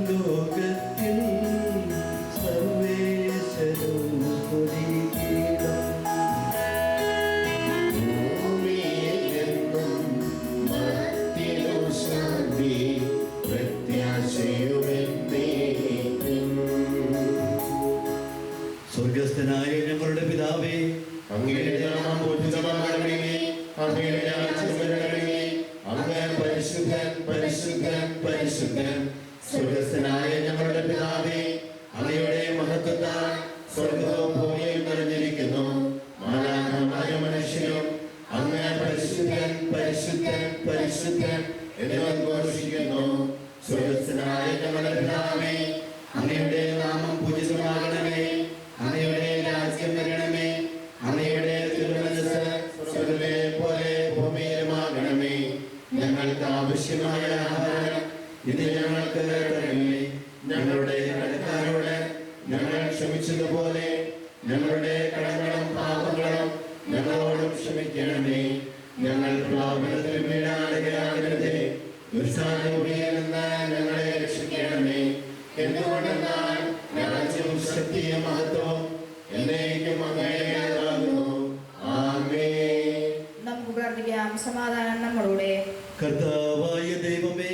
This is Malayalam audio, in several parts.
ലോകത്തിൽ സർവേശ്വരൻ സ്തുതിക്കണം. ഭൂമിയിലെന്നും മർത്യനു ശാന്തി പ്രത്യാശയുമെന്നേക്കും. സ്വർഗസ്ഥനായ ഞങ്ങളുടെ പിതാവേ, അങ്ങയുടെ നാമം പൂജിതമാകണമേ, അങ്ങയുടെ രാജ്യം വരണമേ, അങ്ങ് പരിശുദ്ധൻ പരിശുദ്ധൻ പരിശുദ്ധൻ. സ്വർഗസ്ഥനായ ഞങ്ങളുടെ പിതാവേ, അങ്ങയുടെ മഹത്വത്താൽ സ്വർഗവും ഭൂമിയും നിറഞ്ഞിരിക്കുന്നു. മാലാഖമാരും മനുഷ്യരും അങ്ങ് പരിശുദ്ധൻ പരിശുദ്ധൻ പരിശുദ്ധൻ എന്ന് ഘോഷിക്കുന്നു. സ്വർഗസ്ഥനായ ഞങ്ങളുടെ പിതാവേ, അങ്ങയുടെ നാമം പൂജിതമാകണമേ, അങ്ങയുടെ രാജ്യം വരണമേ, അങ്ങയുടെ തിരുമനസ്സ് സ്വർഗ്ഗത്തിലെ പോലെ ഭൂമിയിലുമാകണമേ. ഞങ്ങൾക്ക് ആവശ്യമായ ആഹാരം ഇത് ഞങ്ങൾക്ക് തരണമേ. ഞങ്ങളുടെ കടക്കാരോട് ഞങ്ങൾ ക്ഷമിച്ചതുപോലെ ഞങ്ങളുടെ കടങ്ങളും പാപങ്ങളും ഞങ്ങളോടും ക്ഷമിക്കണമേ. ഞങ്ങൾ പ്രലോഭനത്തിൽ വീഴാതെ ദുഷ്ടാരൂപിയിൽ നിന്ന് ഞങ്ങളെ രക്ഷിക്കണമേ. എന്തുകൊണ്ടെന്നാൽ രാജ്യവും ശക്തിയും മഹത്വവും എന്നേക്കും അങ്ങയുടേതാകുന്നു. ആമേൻ. നമുക്ക് പ്രാർത്ഥിക്കാം. സമാധാനം നമ്മളോടെ. കർത്താവായ ദൈവമേ,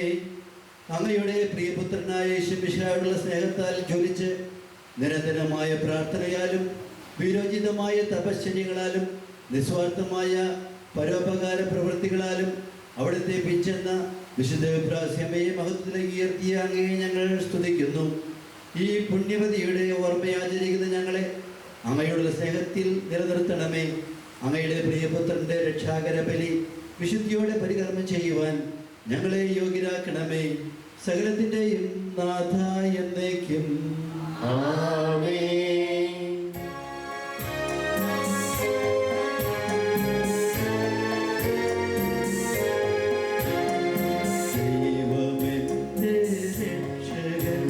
അങ്ങയുടെ പ്രിയപുത്രനായ യേശുമിശിഹായോടുള്ള സ്നേഹത്താൽ ജ്വലിച്ച് നിരന്തരമായ പ്രാർത്ഥനയാലും വിരോചിതമായ തപശ്ചര്യകളാലും നിസ്വാർത്ഥമായ പരോപകാര പ്രവൃത്തികളാലും അവിടുത്തെ പിഞ്ചെന്ന വിശുദ്ധ പ്രാസ്യമയെ മഹത്വത്തിലേക്ക് ഉയർത്തിയ അങ്ങയെ ഞങ്ങൾ സ്തുതിക്കുന്നു. ഈ പുണ്യവതിയുടെ ഓർമ്മയാചരിക്കുന്ന ഞങ്ങളെ അങ്ങയുടെ സ്നേഹത്തിൽ നിലനിർത്തണമേ. അങ്ങയുടെ പ്രിയപുത്രന്റെ രക്ഷാകര ബലി വിശുദ്ധിയോടെ പരികർമ്മം ചെയ്യുവാൻ ഞങ്ങളെ യോഗ്യരാക്കണമേ. സകലത്തിൻ്റെയും നാഥ എന്നേക്കും ആമേൻ. ദൈവമെന്റെ രക്ഷകൻ,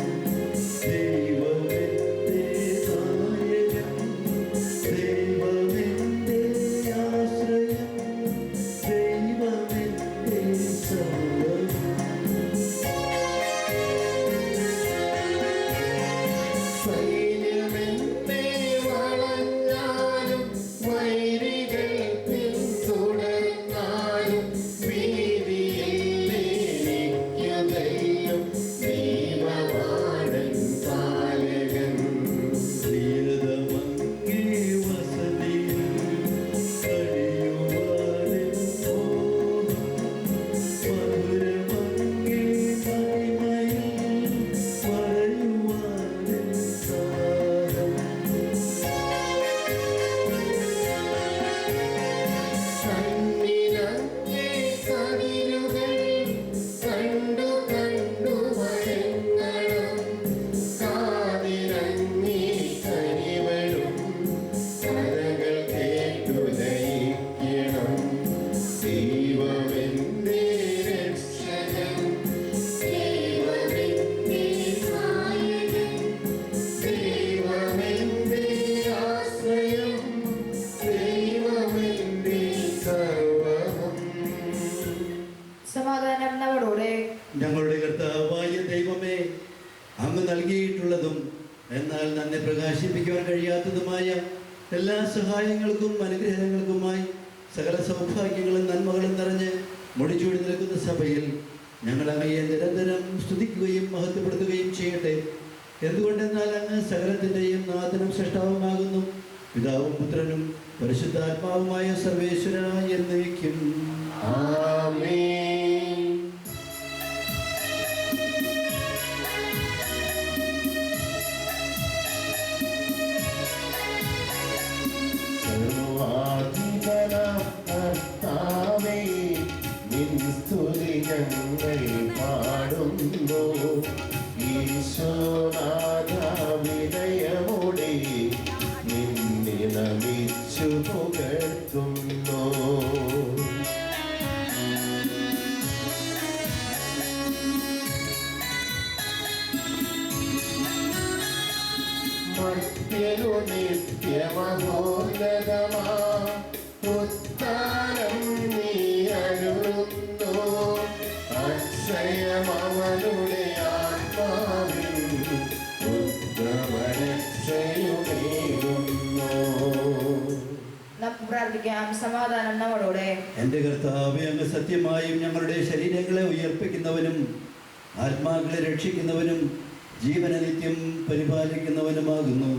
ദൈവമെന്റെ നായകൻ, ദൈവമെന്റെ ആശ്രയം, ദൈവമെന്റെ സർവ്വം. സൈന്യമെന്നെ വളഞ്ഞാലും വൈരികൾ പിന്തുടർന്നാലും ഭീതിയില്ലേക്കും ദൈവമാണൻ പാലകൻ. പ്രിയതമങ്ങേ വസതിയിൽ കഴിയുവാനെൻ മോഹം, മധുരമങ്ങേ മഹിമയിൽ വളരുവാനെൻ ദാഹം. കണ്ണിനങ്ങേ കതിരുകൾ കണ്ടു കണ്ടു വരങ്ങളും, കാതിനങ്ങേ കനിവഴും കഥകൾ കേട്ടു ലയിക്കണം. ദൈവമെന്റെ രക്ഷകൻ, ദൈവമെന്റെ നായകൻ, ദൈവമെന്റെ ആശ്രയം, ദൈവമെന്റെ സർവ്വം. സമാധാനം നമ്മളോടെ. ഞങ്ങളുടെ കർത്താവായ ദൈവമേ, അങ്ങ് നൽകിയിട്ടുള്ളതും എന്നാൽ നന്നെ പ്രകാശിപ്പിക്കുവാൻ കഴിയാത്തതുമായ എല്ലാ സഹായങ്ങൾക്കും അനുഗ്രഹങ്ങൾക്കുമായി സകല സൗഭാഗ്യങ്ങളും നന്മകളും നിറഞ്ഞ് മുടിച്ചൂടി നിൽക്കുന്ന സഭയിൽ ഞങ്ങൾ അങ്ങയെ നിരന്തരം സ്തുതിക്കുകയും മഹത്വപ്പെടുത്തുകയും ചെയ്യട്ടെ. എന്തുകൊണ്ടെന്നാൽ അങ്ങ് സകലത്തിൻ്റെയും നാഥനും സൃഷ്ടാവുമാകുന്നു. പിതാവും പുത്രനും പരിശുദ്ധാത്മാവുമായ സർവേശ്വരനായ എന്നേക്കും ആമേൻ. സർവാധിപനാം കർത്താവേ, നിൻ സ്തുതി ഞങ്ങൾ പാടുന്നു. ഈശോനാഥ വിനയമോടെ നിന്നെ നമിച്ചു പുകഴ്ത്തുന്നു. മർത്യനു നിത്യമഹോന്നതമാ ഉത്താനം നീ അരുളുന്നു. അക്ഷയമവനുടെ ആത്മാ പ്രാർത്ഥിക്കാം. സമാധാനം നമ്മോടുകൂടെ. എൻ്റെ കർത്താവേ, അങ്ങ് സത്യമായും ഞങ്ങളുടെ ശരീരങ്ങളെ ഉയർപ്പിക്കുന്നവനും ആത്മാക്കളെ രക്ഷിക്കുന്നവനും ജീവനെ നിത്യം പരിപാലിക്കുന്നവനുമാകുന്നു.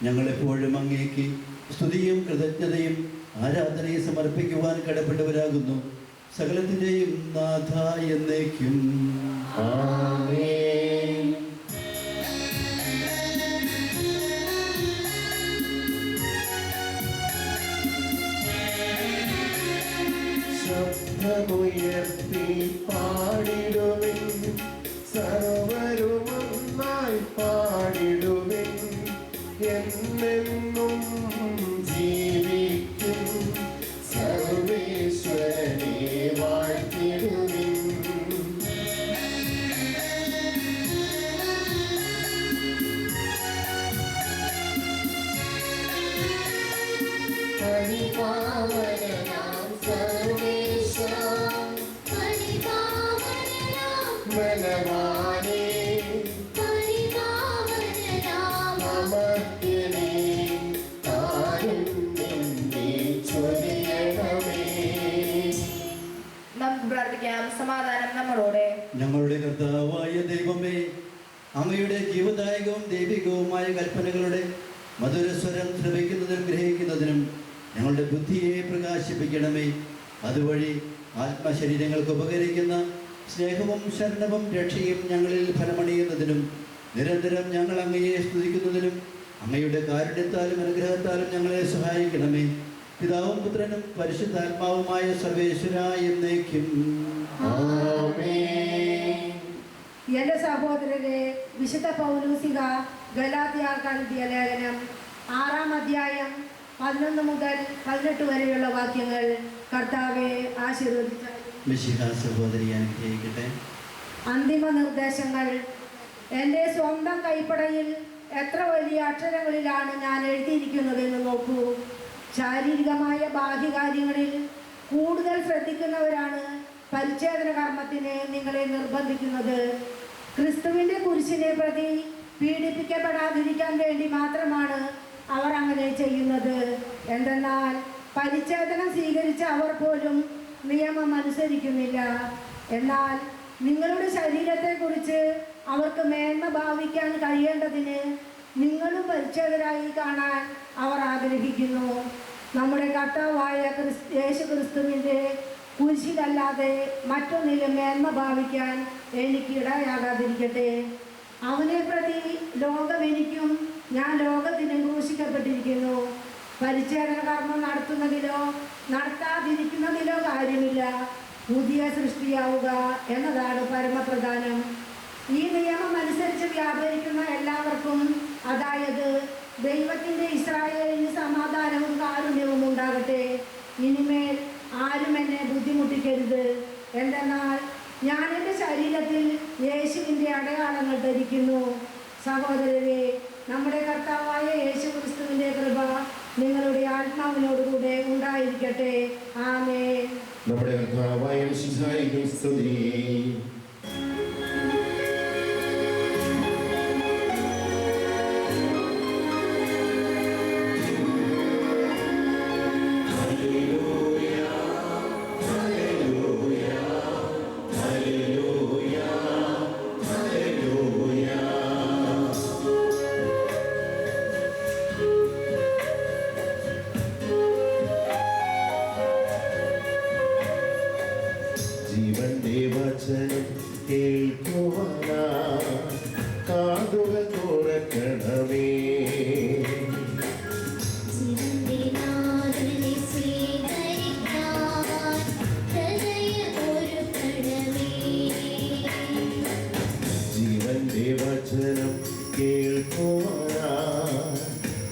ഞങ്ങളെപ്പോഴും അങ്ങേക്ക് സ്തുതിയും കൃതജ്ഞതയും ആരാധനയും സമർപ്പിക്കുവാൻ കടപ്പെട്ടവരാകുന്നു. സകലത്തിൻ്റെയും നാഥ എന്നേക്കും. ആമേൻ. ശബ്ദമുയർത്തി പാടിടുവിൻ, സർവരുമൊന്നായി പാടിടുവിൻ, എന്നെന്നും ജീവിക്കും സർവേശ്വരനെ വാഴ്ത്തിടുവിൻ. പരിപാവനനാം സർവേശ്വര ബലവാനേ, അമർത്യനേ, കാരുണ്യത്തെ ചൊരിയണമേ. നമുക്ക് പ്രാർത്ഥിക്കാം. സമാധാനം നമ്മോടുകൂടെ. ഞങ്ങളുടെ കർത്താവായ ദൈവമേ, അങ്ങയുടെ ജീവദായകവും ദൈവികവുമായ കൽപ്പനകളുടെ മധുരസ്വരം ശ്രമിക്കുന്നതിനും ഗ്രഹിക്കുന്നതിനും ഞങ്ങളുടെ ബുദ്ധിയെ പ്രകാശിപ്പിക്കണമേ. അതുവഴി ആത്മശരീരങ്ങൾക്ക് ഉപകരിക്കുന്ന സ്നേഹവും ശരണവും രക്ഷയും ഞങ്ങളിൽ ഫലമണിയുന്നതിനും നിരന്തരം ഞങ്ങൾ അങ്ങയെ സ്തുതിക്കുന്നതിനും അങ്ങയുടെ കാരുണ്യത്താലും അനുഗ്രഹത്താലും ഞങ്ങളെ സഹായിക്കണമേ. പിതാവും പുത്രനും പരിശുദ്ധാത്മാവുമായ സർവേശ്വര എന്നേക്കും. ആമേൻ. എൻ്റെ സഹോദരരെ, വിശുദ്ധ പൗലൂസിക ഗലാത്യർക്ക് എഴുതിയ ലേഖനം 6-ാം അധ്യായം 11 മുതൽ 18 വരെയുള്ള വാക്യങ്ങൾ കർത്താവെ ആശീർവദിച്ചു. മിശിഹ സഹോദരി അനുഗ്രഹിക്കട്ടെ. അന്തിമ നിർദ്ദേശങ്ങൾ. എൻ്റെ സ്വന്തം കൈപ്പടയിൽ എത്ര വലിയ അക്ഷരങ്ങളിലാണ് ഞാൻ എഴുതിയിരിക്കുന്നതെന്ന് നോക്കൂ. ശാരീരികമായ ബാഹ്യകാര്യങ്ങളിൽ കൂടുതൽ ശ്രദ്ധിക്കുന്നവരാണ് പരിച്ഛേദന കർമ്മത്തിന് നിങ്ങളെ നിർബന്ധിക്കുന്നത്. ക്രിസ്തുവിൻ്റെ കുരിശിനെ പ്രതി പീഡിപ്പിക്കപ്പെടാതിരിക്കാൻ വേണ്ടി മാത്രമാണ് അവർ അങ്ങനെ ചെയ്യുന്നത്. എന്തെന്നാൽ പരിച്ഛേദനം സ്വീകരിച്ച അവർ പോലും നിയമം അനുസരിക്കുന്നില്ല. എന്നാൽ നിങ്ങളുടെ ശരീരത്തെക്കുറിച്ച് അവർക്ക് മേന്മ ഭാവിക്കാൻ കഴിയേണ്ടതിന് നിങ്ങളും പരിച്ഛേദരായി കാണാൻ അവർ ആഗ്രഹിക്കുന്നു. നമ്മുടെ കർത്താവായ യേശു ക്രിസ്തുവിൻ്റെ കുരിശിലല്ലാതെ മറ്റൊന്നിലും മേന്മ ഭാവിക്കാൻ എനിക്ക് ഇടയാകാതിരിക്കട്ടെ. അവനെ പ്രതി ലോകം എനിക്കും ഞാൻ ലോകത്തിനും ക്രൂശിക്കപ്പെട്ടിരിക്കുന്നു. പരിച്ഛേദന കർമ്മം നടത്തുന്നതിലോ നടത്താതിരിക്കുന്നതിലോ കാര്യമില്ല. പുതിയ സൃഷ്ടിയാവുക എന്നതാണ് പരമപ്രധാനം. ഈ നിയമം അനുസരിച്ച് വ്യാപരിക്കുന്ന എല്ലാവർക്കും, അതായത് ദൈവത്തിൻ്റെ ഇസ്രായേലിന് സമാധാനവും കാരുണ്യവും ഉണ്ടാകട്ടെ. ഇനിമേൽ ആരും എന്നെ ബുദ്ധിമുട്ടിക്കരുത്. എന്തെന്നാൽ ഞാൻ എൻ്റെ ശരീരത്തിൽ യേശുവിൻ്റെ അടയാളങ്ങൾ ധരിക്കുന്നു. സഹോദരരെ, നമ്മുടെ കർത്താവായ യേശു ക്രിസ്തുവിൻ്റെ കൃപ നിങ്ങളുടെ ആത്മാവിനോടുകൂടെ ഉണ്ടായിരിക്കട്ടെ. ആമേൻ. നമ്മുടെ കർത്താവായ മിശിഹായ്ക്ക് സ്തുതി. ജീവന്റെ വചനം കേൾക്കുവാനാ കാതുകൾ തുറക്കണമേ. ജീവന്റെ വചനം കേൾക്കുവാനാ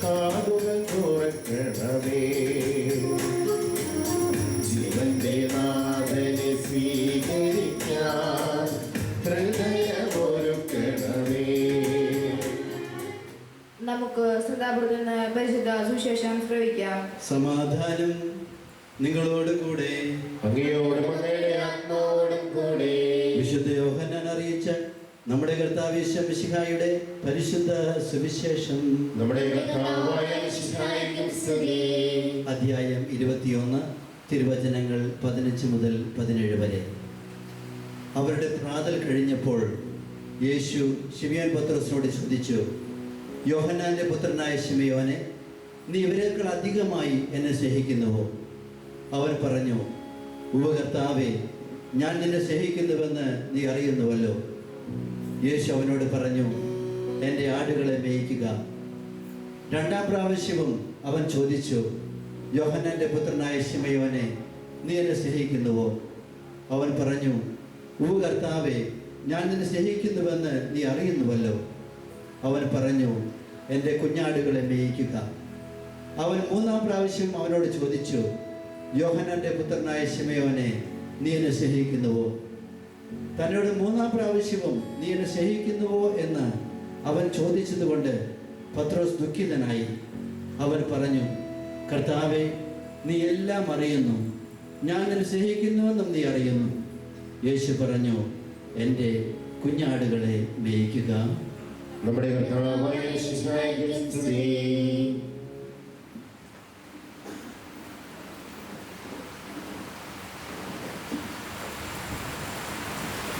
കാതുകൾ തുറക്കണമേ. ജീവന്റെ നാഥനെ സ്വീകരിക്കാൻ ഹൃദയമൊരുക്കണമേ. നമുക്ക് ശ്രദ്ധാപൂർവ്വം നിന്ന് പരിശുദ്ധ സുവിശേഷം ശ്രവിക്കാം. സമാധാനം നിങ്ങളോട് കൂടെ. അങ്ങയോടും അങ്ങയുടെ ആത്മാവോടും കൂടെ. വിശുദ്ധ യോഹന്നാൻ അറിയിച്ച നമ്മുടെ കർത്താവ് യേശു മിശിഹായുടെ പരിശുദ്ധ സുവിശേഷം നമ്മുടെ കർത്താവായ മിശിഹായ്ക്ക് സ്തുതി. അധ്യായം 21 തിരുവചനങ്ങൾ 15 മുതൽ 17 വരെ. അവരുടെ പ്രാതൽ കഴിഞ്ഞപ്പോൾ യേശു ശിമിയോൻ പത്രോസിനോട് ചോദിച്ചു, യോഹന്നാന്റെ പുത്രനായ ശിമിയോനെ, നീ ഇവരെക്കാൾ അധികമായി എന്നെ സ്നേഹിക്കുന്നുവോ? അവൻ പറഞ്ഞു, ഉവ്വ് കർത്താവേ, ഞാൻ നിന്നെ സ്നേഹിക്കുന്നുവെന്ന് നീ അറിയുന്നുവല്ലോ. യേശു അവനോട് പറഞ്ഞു, എൻ്റെ ആടുകളെ മേയിക്കുക. രണ്ടാം പ്രാവശ്യവും അവൻ ചോദിച്ചു, യോഹന്നാന്റെ പുത്രനായ ശിമയോനെ, നീ എന്നെ സ്നേഹിക്കുന്നുവോ? അവൻ പറഞ്ഞു, ഉവ്വ് കർത്താവേ, ഞാൻ നിന്നെ സ്നേഹിക്കുന്നുവെന്ന് നീ അറിയുന്നുവല്ലോ. അവൻ പറഞ്ഞു, എൻ്റെ കുഞ്ഞാടുകളെ മേയിക്കുക. അവൻ മൂന്നാം പ്രാവശ്യം അവനോട് ചോദിച്ചു, യോഹന്നാന്റെ പുത്രനായ ശിമയോനെ, നീ എന്നെ സ്നേഹിക്കുന്നുവോ? തന്നോട് മൂന്നാം പ്രാവശ്യവും നീ എന്നെ സ്നേഹിക്കുന്നുവോ എന്ന് അവൻ ചോദിച്ചതുകൊണ്ട് പത്രോസ് ദുഃഖിതനായി. അവൻ പറഞ്ഞു, കർത്താവേ, നീ എല്ലാം അറിയുന്നു, ഞാൻ നിന്നെ സ്നേഹിക്കുന്നുവെന്നും നീ അറിയുന്നു. യേശു പറഞ്ഞു, എൻ്റെ കുഞ്ഞാടുകളെ മേയിക്കുക. നമ്മുടെ കർത്താവായ മിശിഹായ്ക്ക് സ്തുതി.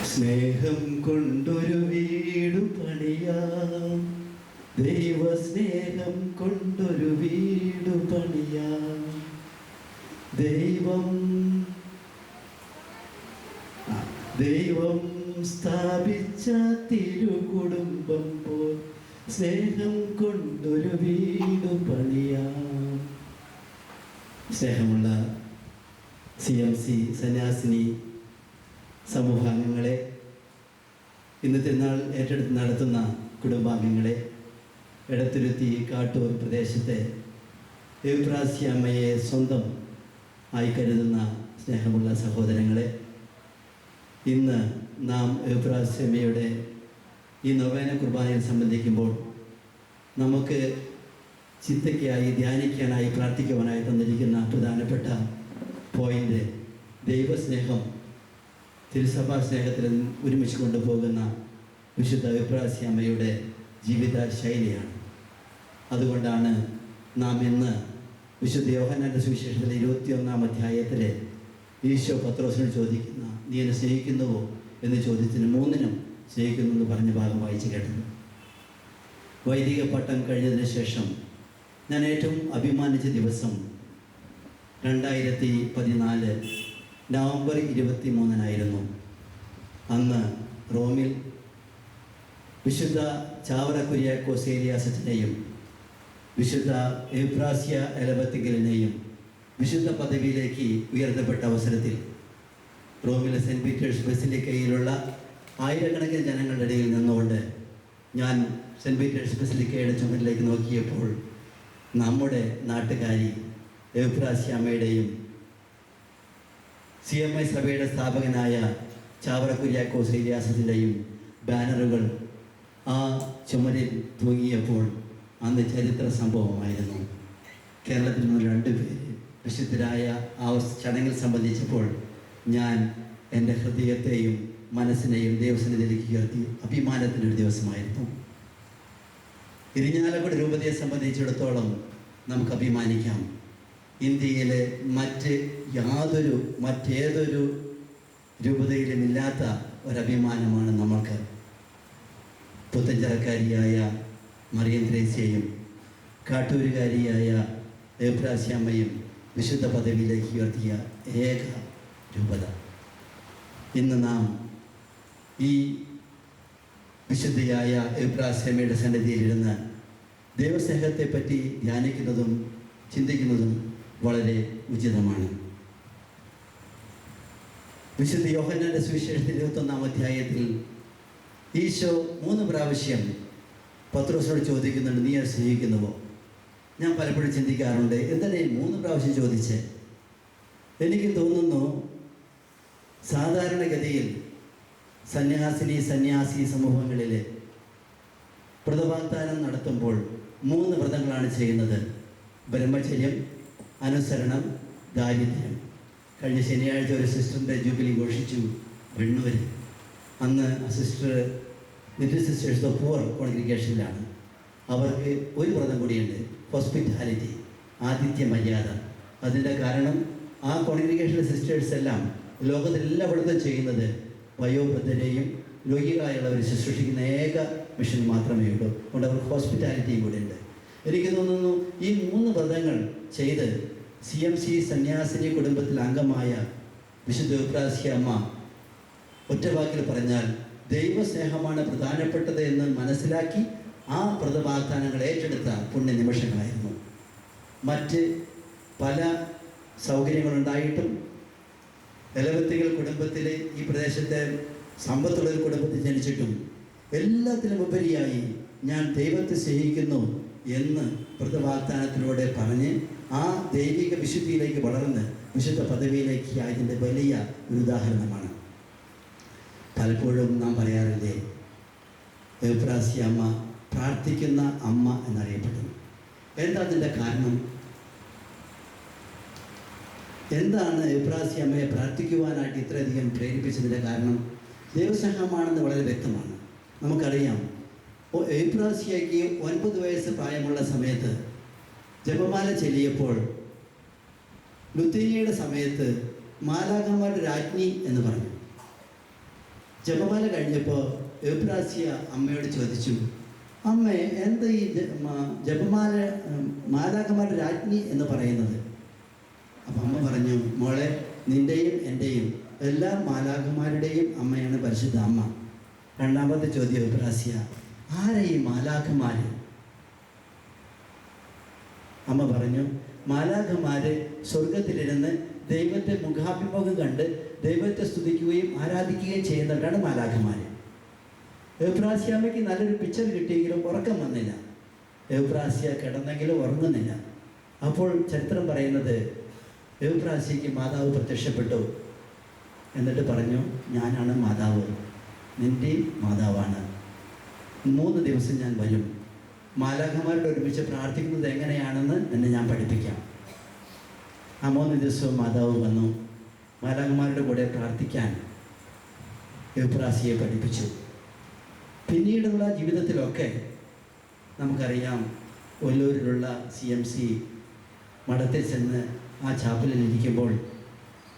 സ്നേഹം കൊണ്ടൊരു വീടു പണിയാം, ദൈവസ്നേഹം കൊണ്ടൊരു വീടു പണിയാം. ദൈവം സ്ഥാപിച്ച തിരുകുടുംബം പോൽ സ്നേഹം കൊണ്ടൊരു വീടു പണിയാം. സ്നേഹമുള്ള CMC സന്യാസിനി സമൂഹാംഗങ്ങളെ, ഇന്നത്തെ നാൾ ഏറ്റെടുത്ത് നടത്തുന്ന കുടുംബാംഗങ്ങളെ, എടത്തുരുത്തി കാട്ടൂർ പ്രദേശത്തെ എബ്രാസ്യാമ്മയെ സ്വന്തം ആയി കരുതുന്ന സ്നേഹമുള്ള സഹോദരങ്ങളെ, ഇന്ന് നാം എബ്രാസ്യാമ്മയുടെ ഈ നൊവേന കുർബാനയിൽ സംബന്ധിക്കുമ്പോൾ നമുക്ക് ചിന്തയ്ക്കായി, ധ്യാനിക്കാനായി, പ്രാർത്ഥിക്കുവാനായി തന്നിരിക്കുന്ന പ്രധാനപ്പെട്ട പോയിന്റ് ദൈവസ്നേഹം തിരുസഭാ സ്നേഹത്തിൽ ഒരുമിച്ച് കൊണ്ടുപോകുന്ന വിശുദ്ധ എബ്രാസ്യാമ്മയുടെ ജീവിത ശൈലിയാണ്. അതുകൊണ്ടാണ് നാം ഇന്ന് വിശുദ്ധ യോഹന്നാന്റെ സുവിശേഷത്തിലെ 21-ാം അധ്യായത്തിലെ ഈശോ പത്രോസിനോട് ചോദിക്കുന്ന, നീ എന്നെ സ്നേഹിക്കുന്നുവോ എന്ന് ചോദ്യത്തിന് 3-നും സ്നേഹിക്കുന്നു എന്ന് പറഞ്ഞ ഭാഗം വായിച്ച് കേട്ടത്. വൈദിക പട്ടം കഴിഞ്ഞതിന് ശേഷം ഞാൻ ഏറ്റവും അഭിമാനിച്ച ദിവസം 2014 നവംബർ 23-നായിരുന്നു. അന്ന് റോമിൽ വിശുദ്ധ ചാവറ കുര്യാക്കോസ് ഏലിയാസച്ചനെയും വിശുദ്ധ എബ്രാസ്യ എലബത്തിങ്കലിനെയും വിശുദ്ധ പദവിയിലേക്ക് ഉയർത്തപ്പെട്ട അവസരത്തിൽ റോമിലെ സെൻറ്റ് പീറ്റേഴ്സ് ബസിലിക്കയിലുള്ള ആയിരക്കണക്കിന് ജനങ്ങളുടെ ഇടയിൽ നിന്നുകൊണ്ട് ഞാൻ സെൻറ്റ് പീറ്റേഴ്സ് ബസിലിക്കയുടെ ചുമരിലേക്ക് നോക്കിയപ്പോൾ നമ്മുടെ നാട്ടുകാരി എബ്രാസ്യാമ്മയുടെയും CMI സഭയുടെ സ്ഥാപകനായ ചാവറ കുര്യാക്കോസ് ഏലിയാസത്തിൻ്റെയും ബാനറുകൾ ആ ചുമരിൽ തൂങ്ങിയപ്പോൾ അന്ന് ചരിത്ര സംഭവമായിരുന്നു. കേരളത്തിൽ നിന്ന് 2 പേര് വിശുദ്ധരായ ആ ചടങ്ങിൽ സംബന്ധിച്ചപ്പോൾ ഞാൻ എൻ്റെ ഹൃദയത്തെയും മനസ്സിനെയും ദൈവസന്നിധിയിലേക്ക് ഉയർത്തി. അഭിമാനത്തിൻ്റെ ഒരു ദിവസമായിരുന്നു. ഇരിഞ്ഞാലക്കുട രൂപതയെ സംബന്ധിച്ചിടത്തോളം നമുക്ക് അഭിമാനിക്കാം. ഇന്ത്യയിലെ മറ്റേതൊരു രൂപതയിലും ഇല്ലാത്ത ഒരഭിമാനമാണ് നമ്മൾക്ക്. പുത്തഞ്ചിറക്കാരിയായ മറിയം ത്രേസ്യയും കാട്ടൂരുകാരിയായ എബ്രാസ്യാമ്മയും വിശുദ്ധ പദവിയിലേക്ക് ഉയർത്തിയ ഏക രൂപത. ഇന്ന് നാം ഈ വിശുദ്ധയായ എബ്രാസ്യാമ്മയുടെ സന്നിധിയിലിരുന്ന് ദൈവസ്നേഹത്തെപ്പറ്റി ധ്യാനിക്കുന്നതും ചിന്തിക്കുന്നതും വളരെ ഉചിതമാണ്. വിശുദ്ധ യോഹന്നാന്റെ സുവിശേഷത്തിൽ 21-ാം അധ്യായത്തിൽ ഈശോ 3 പ്രാവശ്യം പത്രോസിനോട് ചോദിക്കുന്നുണ്ട്, നീ എന്നെ സ്നേഹിക്കുന്നുവോ? ഞാൻ പലപ്പോഴും ചിന്തിക്കാറുണ്ട്, എന്താണ് ഈ 3 പ്രാവശ്യം ചോദിച്ചേ? എനിക്ക് തോന്നുന്നു സാധാരണഗതിയിൽ സന്യാസി സമൂഹങ്ങളിൽ വ്രതവാഗ്ദാനം നടത്തുമ്പോൾ 3 വ്രതങ്ങളാണ് ചെയ്യുന്നത്: ബ്രഹ്മചര്യം, അനുസരണം, ദാരിദ്ര്യം. കഴിഞ്ഞ ശനിയാഴ്ച ഒരു സിസ്റ്ററിൻ്റെ ജൂബിലി ഘോഷിച്ചു വെണ്ണൂർ. അന്ന് ആ sister little sisters of poor കോൺഗ്രിഗേഷനിലാണ്. അവർക്ക് ഒരു വ്രതം കൂടിയുണ്ട്, ഹോസ്പിറ്റാലിറ്റി, ആതിഥ്യ മര്യാദ. അതിൻ്റെ കാരണം ആ കോൺഗ്രിഗേഷനിലെ സിസ്റ്റേഴ്സ് എല്ലാം ലോകത്തിലെല്ലായിടത്തും ചെയ്യുന്നത് വയോവൃദ്ധരെയും രോഗികളായുള്ളവരെ ശുശ്രൂഷിക്കുന്ന ഏക മിഷൻ മാത്രമേ ഉള്ളൂ. അതുകൊണ്ട് അവർക്ക് ഹോസ്പിറ്റാലിറ്റിയും കൂടെ ഉണ്ട്. എനിക്ക് തോന്നുന്നു ഈ 3 വ്രതങ്ങൾ ചെയ്ത് CMC സന്യാസിനി കുടുംബത്തിൽ അംഗമായ വിശുദ്ധ എഫ്രാസ്യ അമ്മ ഒറ്റവാക്കിൽ പറഞ്ഞാൽ ദൈവസ്നേഹമാണ് പ്രധാനപ്പെട്ടത് എന്ന് മനസ്സിലാക്കി ആ വ്രതവാഗ്ദാനങ്ങൾ ഏറ്റെടുത്ത പുണ്യ നിമിഷങ്ങളായിരുന്നു. മറ്റ് പല സൗകര്യങ്ങളുണ്ടായിട്ടും എലവത്തികൾ കുടുംബത്തിൽ, ഈ പ്രദേശത്തെ സമ്പത്തുള്ളൊരു കുടുംബത്തിൽ ജനിച്ചിട്ടും എല്ലാത്തിനും ഉപരിയായി ഞാൻ ദൈവത്തെ സ്നേഹിക്കുന്നു എന്ന് വ്രതവാഗ്ദാനത്തിലൂടെ പറഞ്ഞ് ആ ദൈവിക വിശുദ്ധിയിലേക്ക് വളർന്ന് വിശുദ്ധ പദവിയിലേക്ക് ആയതിൻ്റെ വലിയ ഒരു ഉദാഹരണമാണ്. പലപ്പോഴും നാം പറയാറില്ലേ, എഫ്രാസ്യ അമ്മ പ്രാർത്ഥിക്കുന്ന അമ്മ എന്നറിയപ്പെടുന്നു. എന്താ അതിൻ്റെ കാരണം? എന്താണ് എഫ്രാസ്യ അമ്മയെ പ്രാർത്ഥിക്കുവാനായിട്ട് ഇത്രയധികം പ്രേരിപ്പിച്ചതിൻ്റെ കാരണം? ദൈവസ്നേഹമാണെന്ന് വളരെ വ്യക്തമാണ്. നമുക്കറിയാം, എഫ്രാസ്യയ്ക്ക് 9 വയസ്സ് പ്രായമുള്ള സമയത്ത് ജപമാല ചൊല്ലിയപ്പോൾ ലുത്തീനിയയുടെ സമയത്ത് മാലാഖമാരുടെ രാജ്ഞി എന്ന് പറഞ്ഞു. ജപമാല കഴിഞ്ഞപ്പോൾ എഫ്രാസ്യ അമ്മയോട് ചോദിച്ചു, അമ്മേ, എന്താ ഈ ജപമാല മാലാഖമാരുടെ രാജ്ഞി എന്ന് പറയുന്നത്? അപ്പം അമ്മ പറഞ്ഞു, മോളെ, നിൻ്റെയും എൻ്റെയും എല്ലാ മാലാഖമാരുടെയും അമ്മയാണ് പരിശുദ്ധ അമ്മ. രണ്ടാമത്തെ ചോദ്യം എഫ്രാസ്യ, ആരാ ഈ മാലാഖമാർ? അമ്മ പറഞ്ഞു, മാലാഖമാര് സ്വർഗത്തിലിരുന്ന് ദൈവത്തെ മുഖാഭിമുഖം കണ്ട് ദൈവത്തെ സ്തുതിക്കുകയും ആരാധിക്കുകയും ചെയ്യുന്നവരാണ് മാലാഖമാർ. എഫ്രാസ്യ അമ്മയ്ക്ക് നല്ലൊരു പിക്ചർ കിട്ടിയെങ്കിലും ഉറക്കം വന്നില്ല. എഫ്രാസ്യ കിടന്നെങ്കിലും ഉറങ്ങുന്നില്ല. അപ്പോൾ ചരിത്രം പറയുന്നത്, എഫ്രാസ്യയ്ക്ക് മാതാവ് പ്രത്യക്ഷപ്പെട്ടു. എന്നിട്ട് പറഞ്ഞു, ഞാനാണ് മാതാവ്, നിൻ്റെ മാതാവാണ്. 3 ദിവസം ഞാൻ വരും. മാലാഖമാരോട് ഒരുമിച്ച് പ്രാർത്ഥിക്കുന്നത് എങ്ങനെയാണെന്ന് എന്നെ ഞാൻ പഠിപ്പിക്കാം. ആ 3 ദിവസവും മാതാവ് വന്നു. മാലാഖമാരുടെ കൂടെ പ്രാർത്ഥിക്കാൻ എഫ്രാസ്യയെ പഠിപ്പിച്ചു. പിന്നീടുള്ള ജീവിതത്തിലൊക്കെ നമുക്കറിയാം, ഒല്ലൂരിലുള്ള CMC മഠത്തിൽ ചെന്ന് ആ ചാപ്പലിൽ ഇരിക്കുമ്പോൾ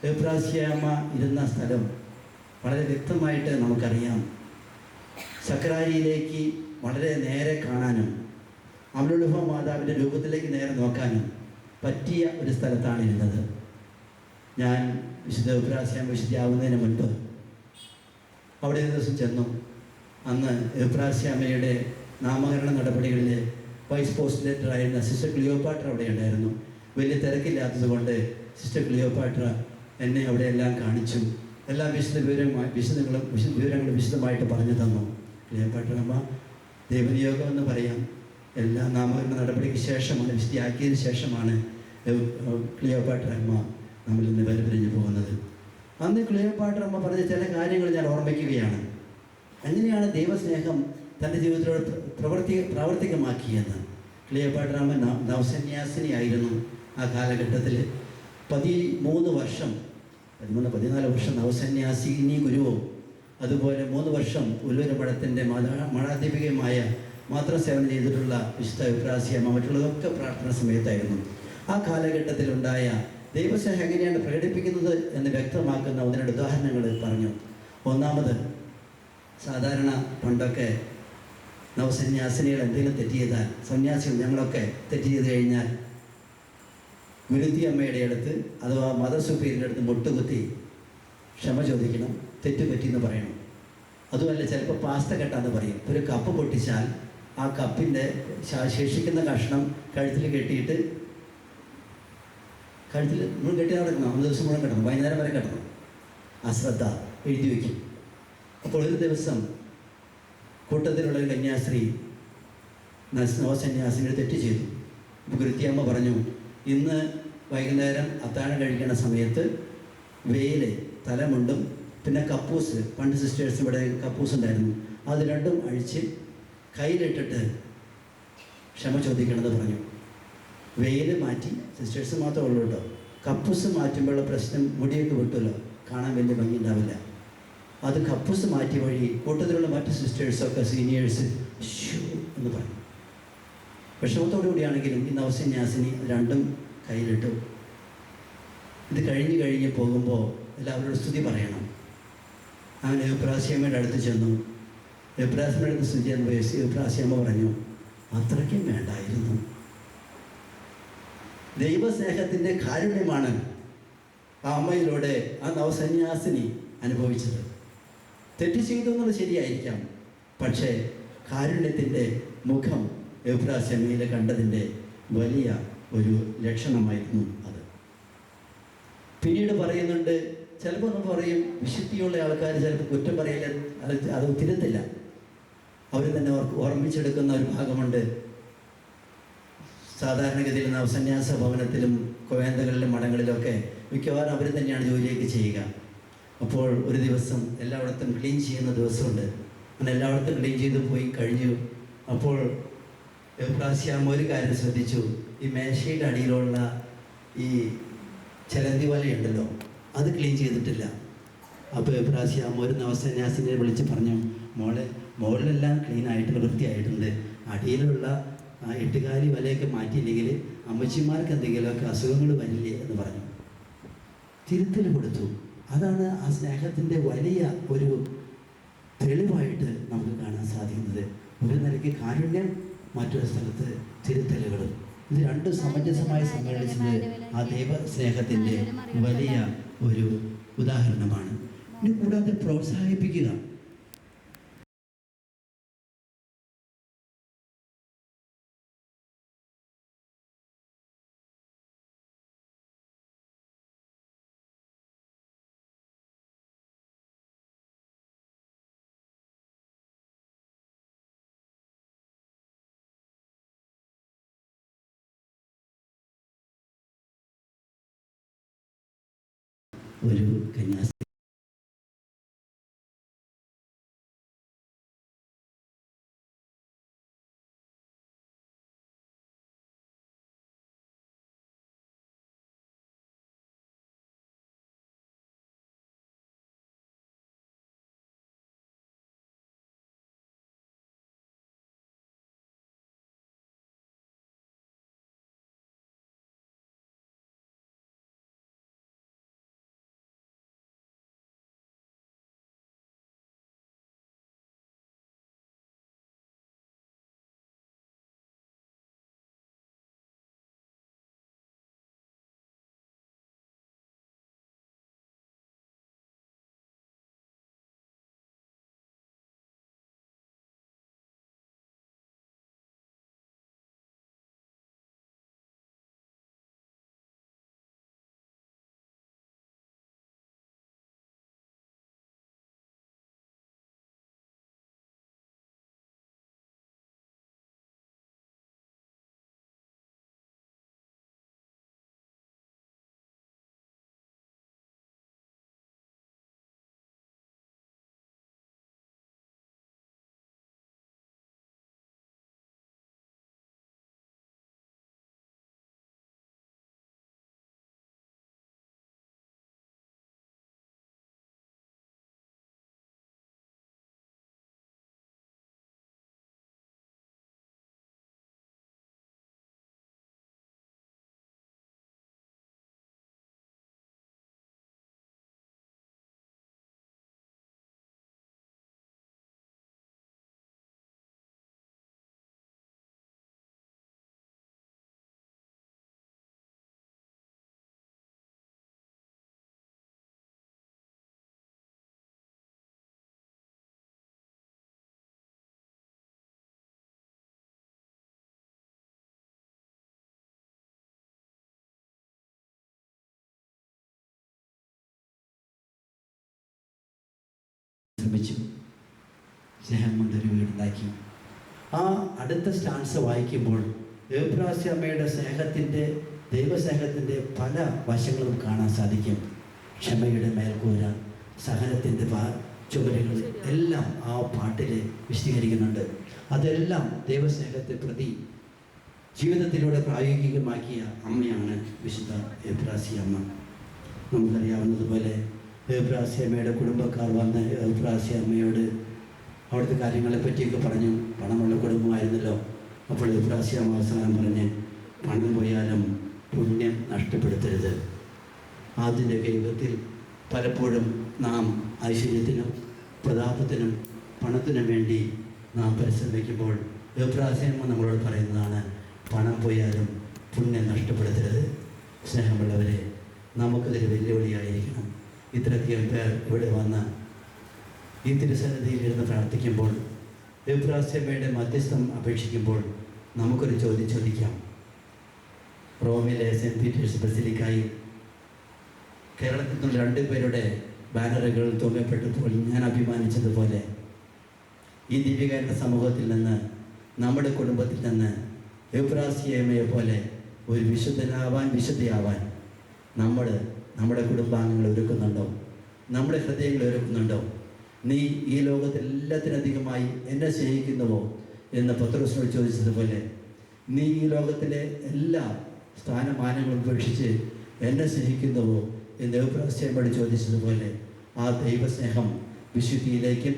എഫ്രാസ്യ അമ്മ ഇരുന്ന സ്ഥലം വളരെ വ്യക്തമായിട്ട് നമുക്കറിയാം. സക്രാരിയിലേക്ക് വളരെ നേരെ കാണാനും അമലുലുഹ മാതാവിൻ്റെ രൂപത്തിലേക്ക് നേരെ നോക്കാനും പറ്റിയ ഒരു സ്ഥലത്താണ് ഇരുന്നത്. ഞാൻ വിശുദ്ധ എഫ്രാസ്യ അമ്മ വിശുദ്ധിയാവുന്നതിന് മുൻപ് അവിടെ ഒരു ദിവസം ചെന്നു. അന്ന് എഫ്രാസ്യ അമ്മയുടെ നാമകരണ നടപടികളിൽ വൈസ് പോസ്റ്റുലേറ്ററായിരുന്ന സിസ്റ്റർ ക്ലിയോപാട്ര അവിടെ ഉണ്ടായിരുന്നു. വലിയ തിരക്കില്ലാത്തത് കൊണ്ട് സിസ്റ്റർ ക്ലിയോപാട്ര എന്നെ അവിടെയെല്ലാം കാണിച്ചു. എല്ലാ വിശദങ്ങളും വിശദമായിട്ട് പറഞ്ഞു തന്നു. ക്ലിയോപാട്ര അമ്മ ദൈവനിയോഗം എന്ന് പറയാം, എല്ലാ നാമകരണ നടപടിക്ക് ശേഷമാണ്, വിശുദ്ധിയാക്കിയതിന് ശേഷമാണ് ക്ലിയോപാട്ര അമ്മ നമ്മളിൽ നിന്ന് വേർപിരിഞ്ഞു പോകുന്നത്. അന്ന് ക്ലിയോപാട്ര അമ്മ പറഞ്ഞ ചില കാര്യങ്ങൾ ഞാൻ ഓർമ്മിക്കുകയാണ്. എങ്ങനെയാണ് ദൈവസ്നേഹം തൻ്റെ ജീവിതത്തിലൂടെ പ്രാവർത്തികമാക്കിയെന്ന്. ക്ലിയോപാട്ര അമ്മ നവസന്യാസിനിയായിരുന്നു. ആ കാലഘട്ടത്തിൽ 14 വർഷം നവസന്യാസിനി ഗുരുവും, അതുപോലെ 3 വർഷം ഉല്ലൂർ മഠത്തിൻ്റെ മഠാധിപികമായ മാത്രം സേവനം ചെയ്തിട്ടുള്ള വിശുദ്ധ എഫ്രാസ്യ അമ്മ, മറ്റുള്ളതൊക്കെ പ്രാർത്ഥന സമയത്തായിരുന്നു. ആ കാലഘട്ടത്തിലുണ്ടായ ദൈവസ്നേഹം എങ്ങനെയാണ് പ്രകടിപ്പിക്കുന്നത് എന്ന് വ്യക്തമാക്കുന്ന 1-2 ഉദാഹരണങ്ങൾ പറഞ്ഞു. ഒന്നാമത്, സാധാരണ പണ്ടൊക്കെ നവസന്യാസിനികൾ എന്തെങ്കിലും തെറ്റ് ചെയ്താൽ, സന്യാസികൾ ഞങ്ങളൊക്കെ തെറ്റ് ചെയ്ത് കഴിഞ്ഞാൽ ഗുരുതി അമ്മയുടെ അടുത്ത് അഥവാ മദർ സുപ്പീരിയറുടെ അടുത്ത് മുട്ടുകുത്തി ക്ഷമ ചോദിക്കണം, തെറ്റ് പറ്റിയെന്ന് പറയണം. അതുമല്ല, ചിലപ്പോൾ പാസ്ത കെട്ടാന്ന് പറയും. ഒരു കപ്പ് പൊട്ടിച്ചാൽ ആ കപ്പിൻ്റെ ശേഷിക്കുന്ന കഷ്ണം കഴുത്തിൽ കെട്ടിയിട്ട് കഴുത്തിൽ നമ്മൾ കെട്ടി നടക്കണം. 1 ദിവസം മുഴുവൻ കിടക്കണം, വൈകുന്നേരം വരെ കിടക്കണം. അശ്രദ്ധ എഴുതി വയ്ക്കും. അപ്പോൾ ഒരു ദിവസം കൂട്ടത്തിലുള്ളൊരു കന്യാസ്ത്രീ നവസന്യാസിനെ തെറ്റ് ചെയ്തു. അപ്പോൾ ഗുരുത്തിയമ്മ പറഞ്ഞു, ഇന്ന് വൈകുന്നേരം അത്താഴം കഴിക്കുന്ന സമയത്ത് വെയില്, തലമുണ്ടും പിന്നെ കപ്പൂസ്, പണ്ട് സിസ്റ്റേഴ്സ് ഇവിടെ കപ്പൂസ് ഉണ്ടായിരുന്നു, അത് രണ്ടും അഴിച്ച് കയ്യിലിട്ടിട്ട് ക്ഷമ ചോദിക്കണമെന്ന് പറഞ്ഞു. വെയിൽ മാറ്റി, സിസ്റ്റേഴ്സ് മാത്രമേ ഉള്ളൂ കേട്ടോ. കപ്പൂസ് മാറ്റുമ്പോഴുള്ള പ്രശ്നം മുടിയൊക്കെ വിട്ടുമല്ലോ, കാണാൻ വലിയ ഭംഗി ഉണ്ടാവില്ല. അത് കപ്പൂസ് മാറ്റി വഴി കൂട്ടത്തിലുള്ള മറ്റ് സിസ്റ്റേഴ്സൊക്കെ സീനിയേഴ്സ് ഷൂ എന്ന് പറയും. വിഷമത്തോടു കൂടിയാണെങ്കിലും ഈ നവസന്യാസിനി രണ്ടും കയ്യിലിട്ടു. ഇത് കഴിഞ്ഞ് പോകുമ്പോൾ എല്ലാവരോടും സ്തുതി പറയണം. അങ്ങനെ എബ്രാസ്യാമ്മയുടെ അടുത്ത് ചെന്നു. എബ്രാസ്യാമ്മയുടെ അടുത്ത് സ്തുതി ചെയ്യുമ്പോൾ എബ്രാസ്യാമ്മ പറഞ്ഞു, അത്രയ്ക്കും വേണ്ടായിരുന്നു. ദൈവസ്നേഹത്തിൻ്റെ കാരുണ്യമാണ് ആ അമ്മയിലൂടെ ആ നവസന്യാസിനി അനുഭവിച്ചത്. തെറ്റ് ചെയ്തു എന്നുള്ളത് ശരിയായിരിക്കാം, പക്ഷേ കാരുണ്യത്തിൻ്റെ മുഖം എബ്രാസ്യാമ്മയിൽ കണ്ടതിൻ്റെ വലിയ ഒരു ലക്ഷണമായിരുന്നു അത്. പിന്നീട് പറയുന്നുണ്ട്, ചിലപ്പോൾ നമ്മൾ പറയും വിശുദ്ധിയുള്ള ആൾക്കാർ ചിലപ്പോൾ കുറ്റം പറയില്ല, അത് തിരുത്തില്ല. അവർ തന്നെ ഓർമ്മിച്ചെടുക്കുന്ന ഒരു ഭാഗമുണ്ട്. സാധാരണഗതിയിൽ നവസന്യാസ ഭവനത്തിലും കോയന്തകളിലും മഠങ്ങളിലൊക്കെ മിക്കവാറും അവർ തന്നെയാണ് ജോലിയൊക്കെ ചെയ്യുക. അപ്പോൾ ഒരു ദിവസം എല്ലായിടത്തും ക്ലീൻ ചെയ്യുന്ന ദിവസമുണ്ട്. അങ്ങനെ എല്ലായിടത്തും ക്ലീൻ ചെയ്ത് പോയി കഴിഞ്ഞു. അപ്പോൾ എബ്രാസ്യാമ്മ ഒരു കാര്യം ശ്രദ്ധിച്ചു. ഈ മേശയുടെ അടിയിലുള്ള ഈ ചലന്തി വലയുണ്ടല്ലോ, അത് ക്ലീൻ ചെയ്തിട്ടില്ല. അപ്പോൾ എബ്രാസ്യാമ്മ ഒരു നവസന്യാസിനെ വിളിച്ച് പറഞ്ഞു, മുകളിലെല്ലാം ക്ലീൻ ആയിട്ടുള്ള വൃത്തിയായിട്ടുണ്ട്, അടിയിലുള്ള ആ എട്ടുകാലി വലയൊക്കെ മാറ്റിയില്ലെങ്കിൽ അമ്മച്ചിമാർക്ക് എന്തെങ്കിലുമൊക്കെ അസുഖങ്ങൾ വരില്ലേ എന്ന് പറഞ്ഞു. തിരുത്തൽ കൊടുത്തു. അതാണ് ആ സ്നേഹത്തിൻ്റെ വലിയ ഒരു തെളിവായിട്ട് നമുക്ക് കാണാൻ സാധിക്കുന്നത്. ഒരു നിലയ്ക്ക് കാരുണ്യം, മറ്റൊരു സ്ഥലത്ത് തിരുത്തലുകളും. ഇത് രണ്ടും സമഞ്ജസമായി സമ്മേളിച്ചത് ആ ദൈവ സ്നേഹത്തിൻ്റെ വലിയ ഒരു ഉദാഹരണമാണ്. ഇനി കൂടാതെ പ്രോത്സാഹിപ്പിക്കുക. ഒരു കന്യാസ്ത്രീ ശ്രമിച്ചു. സ്നേഹം കൊണ്ടൊരു വീടുണ്ടാക്കി. ആ അടുത്ത സ്റ്റാൻസ് വായിക്കുമ്പോൾ എബ്രാസ്യാമ്മയുടെ സ്നേഹത്തിൻ്റെ, ദൈവസ്നേഹത്തിൻ്റെ പല വശങ്ങളും കാണാൻ സാധിക്കും. ക്ഷമയുടെ മേൽക്കൂര, സഹനത്തിൻ്റെ ചുവരുകൾ എല്ലാം ആ പാട്ടിൽ വിശദീകരിക്കുന്നുണ്ട്. അതെല്ലാം ദൈവസ്നേഹത്തെ പ്രതി ജീവിതത്തിലൂടെ പ്രായോഗികമാക്കിയ അമ്മയാണ് വിശുദ്ധ എബ്രാസ്യാമ്മ. നമുക്കറിയാവുന്നതുപോലെ എബ്രാസ്യമ്മയുടെ കുടുംബക്കാർ വന്ന് എബ്രാസ്യമ്മയോട് അവിടുത്തെ കാര്യങ്ങളെ പറ്റിയൊക്കെ പറഞ്ഞു. പണമുള്ള കുടുംബമായിരുന്നല്ലോ. അപ്പോൾ എബ്രാസ്യമ്മ അവസാനം പറഞ്ഞ്, പണം പോയാലും പുണ്യം നഷ്ടപ്പെടുത്തരുത്. ആധുനിക യുഗത്തിൽ പലപ്പോഴും നാം ഐശ്വര്യത്തിനും പ്രതാപത്തിനും പണത്തിനും വേണ്ടി നാം പരിശ്രമിക്കുമ്പോൾ എബ്രാസ്യമ്മ നമ്മളോട് പറയുന്നതാണ്, പണം പോയാലും പുണ്യം നഷ്ടപ്പെടുത്തരുത്. സ്നേഹമുള്ളവരെ, നമുക്കതൊരു വെല്ലുവിളിയായിരിക്കണം. ഇത്രയധികം പേർ ഇവിടെ വന്ന് ഈ തിരുസന്നിധിയിലിരുന്ന് പ്രാർത്ഥിക്കുമ്പോൾ, എബ്രാസ്യമ്മയുടെ മധ്യസ്ഥം അപേക്ഷിക്കുമ്പോൾ നമുക്കൊരു ചോദ്യം ചോദിക്കാം. റോമിലെ സെൻറ്റ് പീറ്റേഴ്സ് ബസിലിക്കായിൽ കേരളത്തിൽ നിന്ന് 2 പേരുടെ ബാനറുകൾ തൂങ്ങപ്പെട്ടപ്പോൾ ഞാൻ അഭിമാനിച്ചതുപോലെ ഈ ദിവ്യകാരണ സമൂഹത്തിൽ നിന്ന്, നമ്മുടെ കുടുംബത്തിൽ നിന്ന് എബ്രാസ്യമ്മയെ പോലെ ഒരു വിശുദ്ധയാവാൻ നമ്മുടെ കുടുംബാംഗങ്ങൾ ഒരുക്കുന്നുണ്ടോ? നമ്മുടെ ഹൃദയങ്ങൾ ഒരുക്കുന്നുണ്ടോ? നീ ഈ ലോകത്തിൽ എല്ലാത്തിനധികമായി എന്നെ സ്നേഹിക്കുന്നുവോ എന്ന് പത്രോസിനോട് ചോദിച്ചതുപോലെ, നീ ഈ ലോകത്തിലെ എല്ലാ സ്ഥാനമാനങ്ങളും ഉപേക്ഷിച്ച് എന്നെ സ്നേഹിക്കുന്നുവോ എന്ന് എബ്രാസ്യമ്മയോട് ചോദിച്ചതുപോലെ, ആ ദൈവസ്നേഹം വിശുദ്ധിയിലേക്കും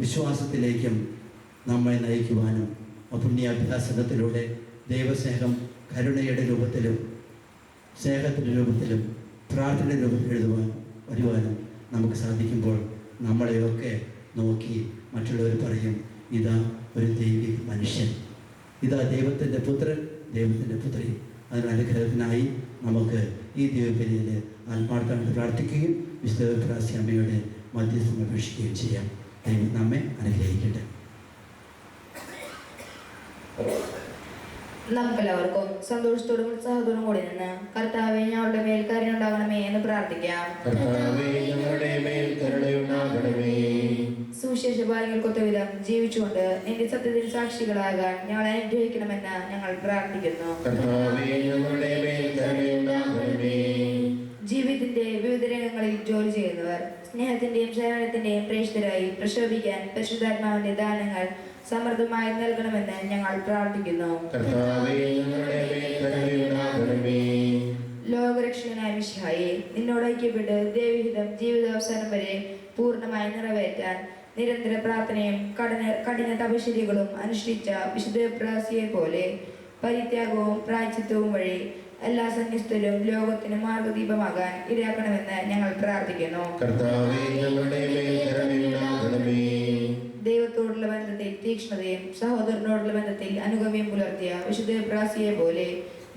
വിശ്വാസത്തിലേക്കും നമ്മെ നയിക്കുവാനും പുണ്യാഭ്യാസനത്തിലൂടെ ദൈവസ്നേഹം കരുണയുടെ രൂപത്തിലും സ്നേഹത്തിൻ്റെ രൂപത്തിലും പ്രാർത്ഥനയുടെ രൂപത്തിൽ വരുവാനും നമുക്ക് സാധിക്കുമ്പോൾ നമ്മളെയൊക്കെ നോക്കി മറ്റുള്ളവർ പറയും, ഇതാ ഒരു ദൈവിക മനുഷ്യൻ, ഇതാ ദൈവത്തിൻ്റെ പുത്രൻ, ദൈവത്തിൻ്റെ പുത്രി. അതിന് അനുഗ്രഹത്തിനായി നമുക്ക് ഈ ദൈവബലിയിൽ ആത്മാർത്ഥമായിട്ട് പ്രാർത്ഥിക്കുകയും വിശുദ്ധ എബ്രാസ്യമ്മയുടെ മധ്യസ്ഥം അപേക്ഷിക്കുകയും ചെയ്യാം. ദൈവം നമ്മെ അനുഗ്രഹിക്കട്ടെ. നമുക്കെല്ലാവർക്കും സന്തോഷത്തോടും ഉത്സാഹത്തോടും കൂടി നിന്ന് കർത്താവെ ഞങ്ങളുടെ മേൽ കരുണയുണ്ടാകണമേ എന്ന് പ്രാർത്ഥിക്കാം. സുവിശേഷ ഭാഗ്യങ്ങൾക്കൊത്ത വിധം ജീവിച്ചുകൊണ്ട് നിന്റെ സത്യത്തിന് സാക്ഷികളാകാൻ ഞങ്ങളെ അനുഗ്രഹിക്കണമെന്ന് ഞങ്ങൾ പ്രാർത്ഥിക്കുന്നു. ജീവിതത്തിന്റെ വിവിധ രംഗങ്ങളിൽ ജോലി ചെയ്യുന്നവർ സ്നേഹത്തിന്റെയും സേവനത്തിന്റെയും പ്രേക്ഷിതരായി പ്രശോഭിക്കാൻ പരിശുദ്ധാത്മാവിന്റെ ദാനങ്ങൾ സമൃദ്ധമായി നൽകണമെന്ന് ഞങ്ങൾ പ്രാർത്ഥിക്കുന്നു. ലോകരക്ഷകനായ മിശിഹായെ, നിന്നോട് ഐക്യപ്പെട്ട് ദൈവഹിതം ജീവിതാവസാനം വരെ പൂർണ്ണമായി നിറവേറ്റാൻ നിരന്തര പ്രാർത്ഥനയും കഠിന തപശ്ചര്യകളും അനുഷ്ഠിച്ച വിശുദ്ധ എബ്രാസ്യയെ പോലെ പരിത്യാഗവും പ്രായശ്ചിത്തവും വഴി എല്ലാ സന്യസ്തരും ലോകത്തിന് മാർഗദീപമാകാൻ ഇടയാക്കണമെന്ന് ഞങ്ങൾ പ്രാർത്ഥിക്കുന്നു. ദൈവത്തോടുള്ള ബന്ധത്തിൽ തീക്ഷ്ണതയും സഹോദരനോടുള്ള ബന്ധത്തിൽ അനുഗമ്യം പുലർത്തിയ വിശുദ്ധ എബ്രാസ്യയെ പോലെ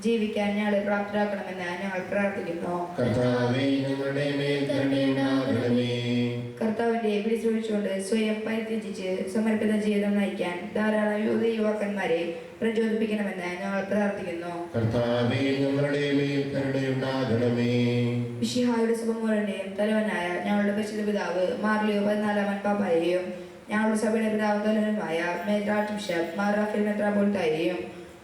ജീവിക്കാൻ ഞങ്ങളെ പ്രാപ്തരാക്കണമെന്ന് ഞങ്ങൾ പ്രാർത്ഥിക്കുന്നു. കർത്താവിന്റെ വിളിച്ചുകൊണ്ട് സ്വയം പരിത്യജിച്ച് സമർപ്പിത ജീവിതം നയിക്കാൻ ധാരാളം യുവാക്കന്മാരെ പ്രചോദിപ്പിക്കണമെന്ന് ഞങ്ങൾ പ്രാർത്ഥിക്കുന്നു. മിശിഹായുടെ സുബമോറിന്റെയും തലവനായ ഞങ്ങളുടെ പരിശുദ്ധ പിതാവ് മാർ ലിയോ 14 പാപ്പായെയും ഞങ്ങളുടെ സഭയുടെ പിതാവ് തലവനുമായ major archbishop Mar Raphael മെത്രാപ്പോലിത്തായെയും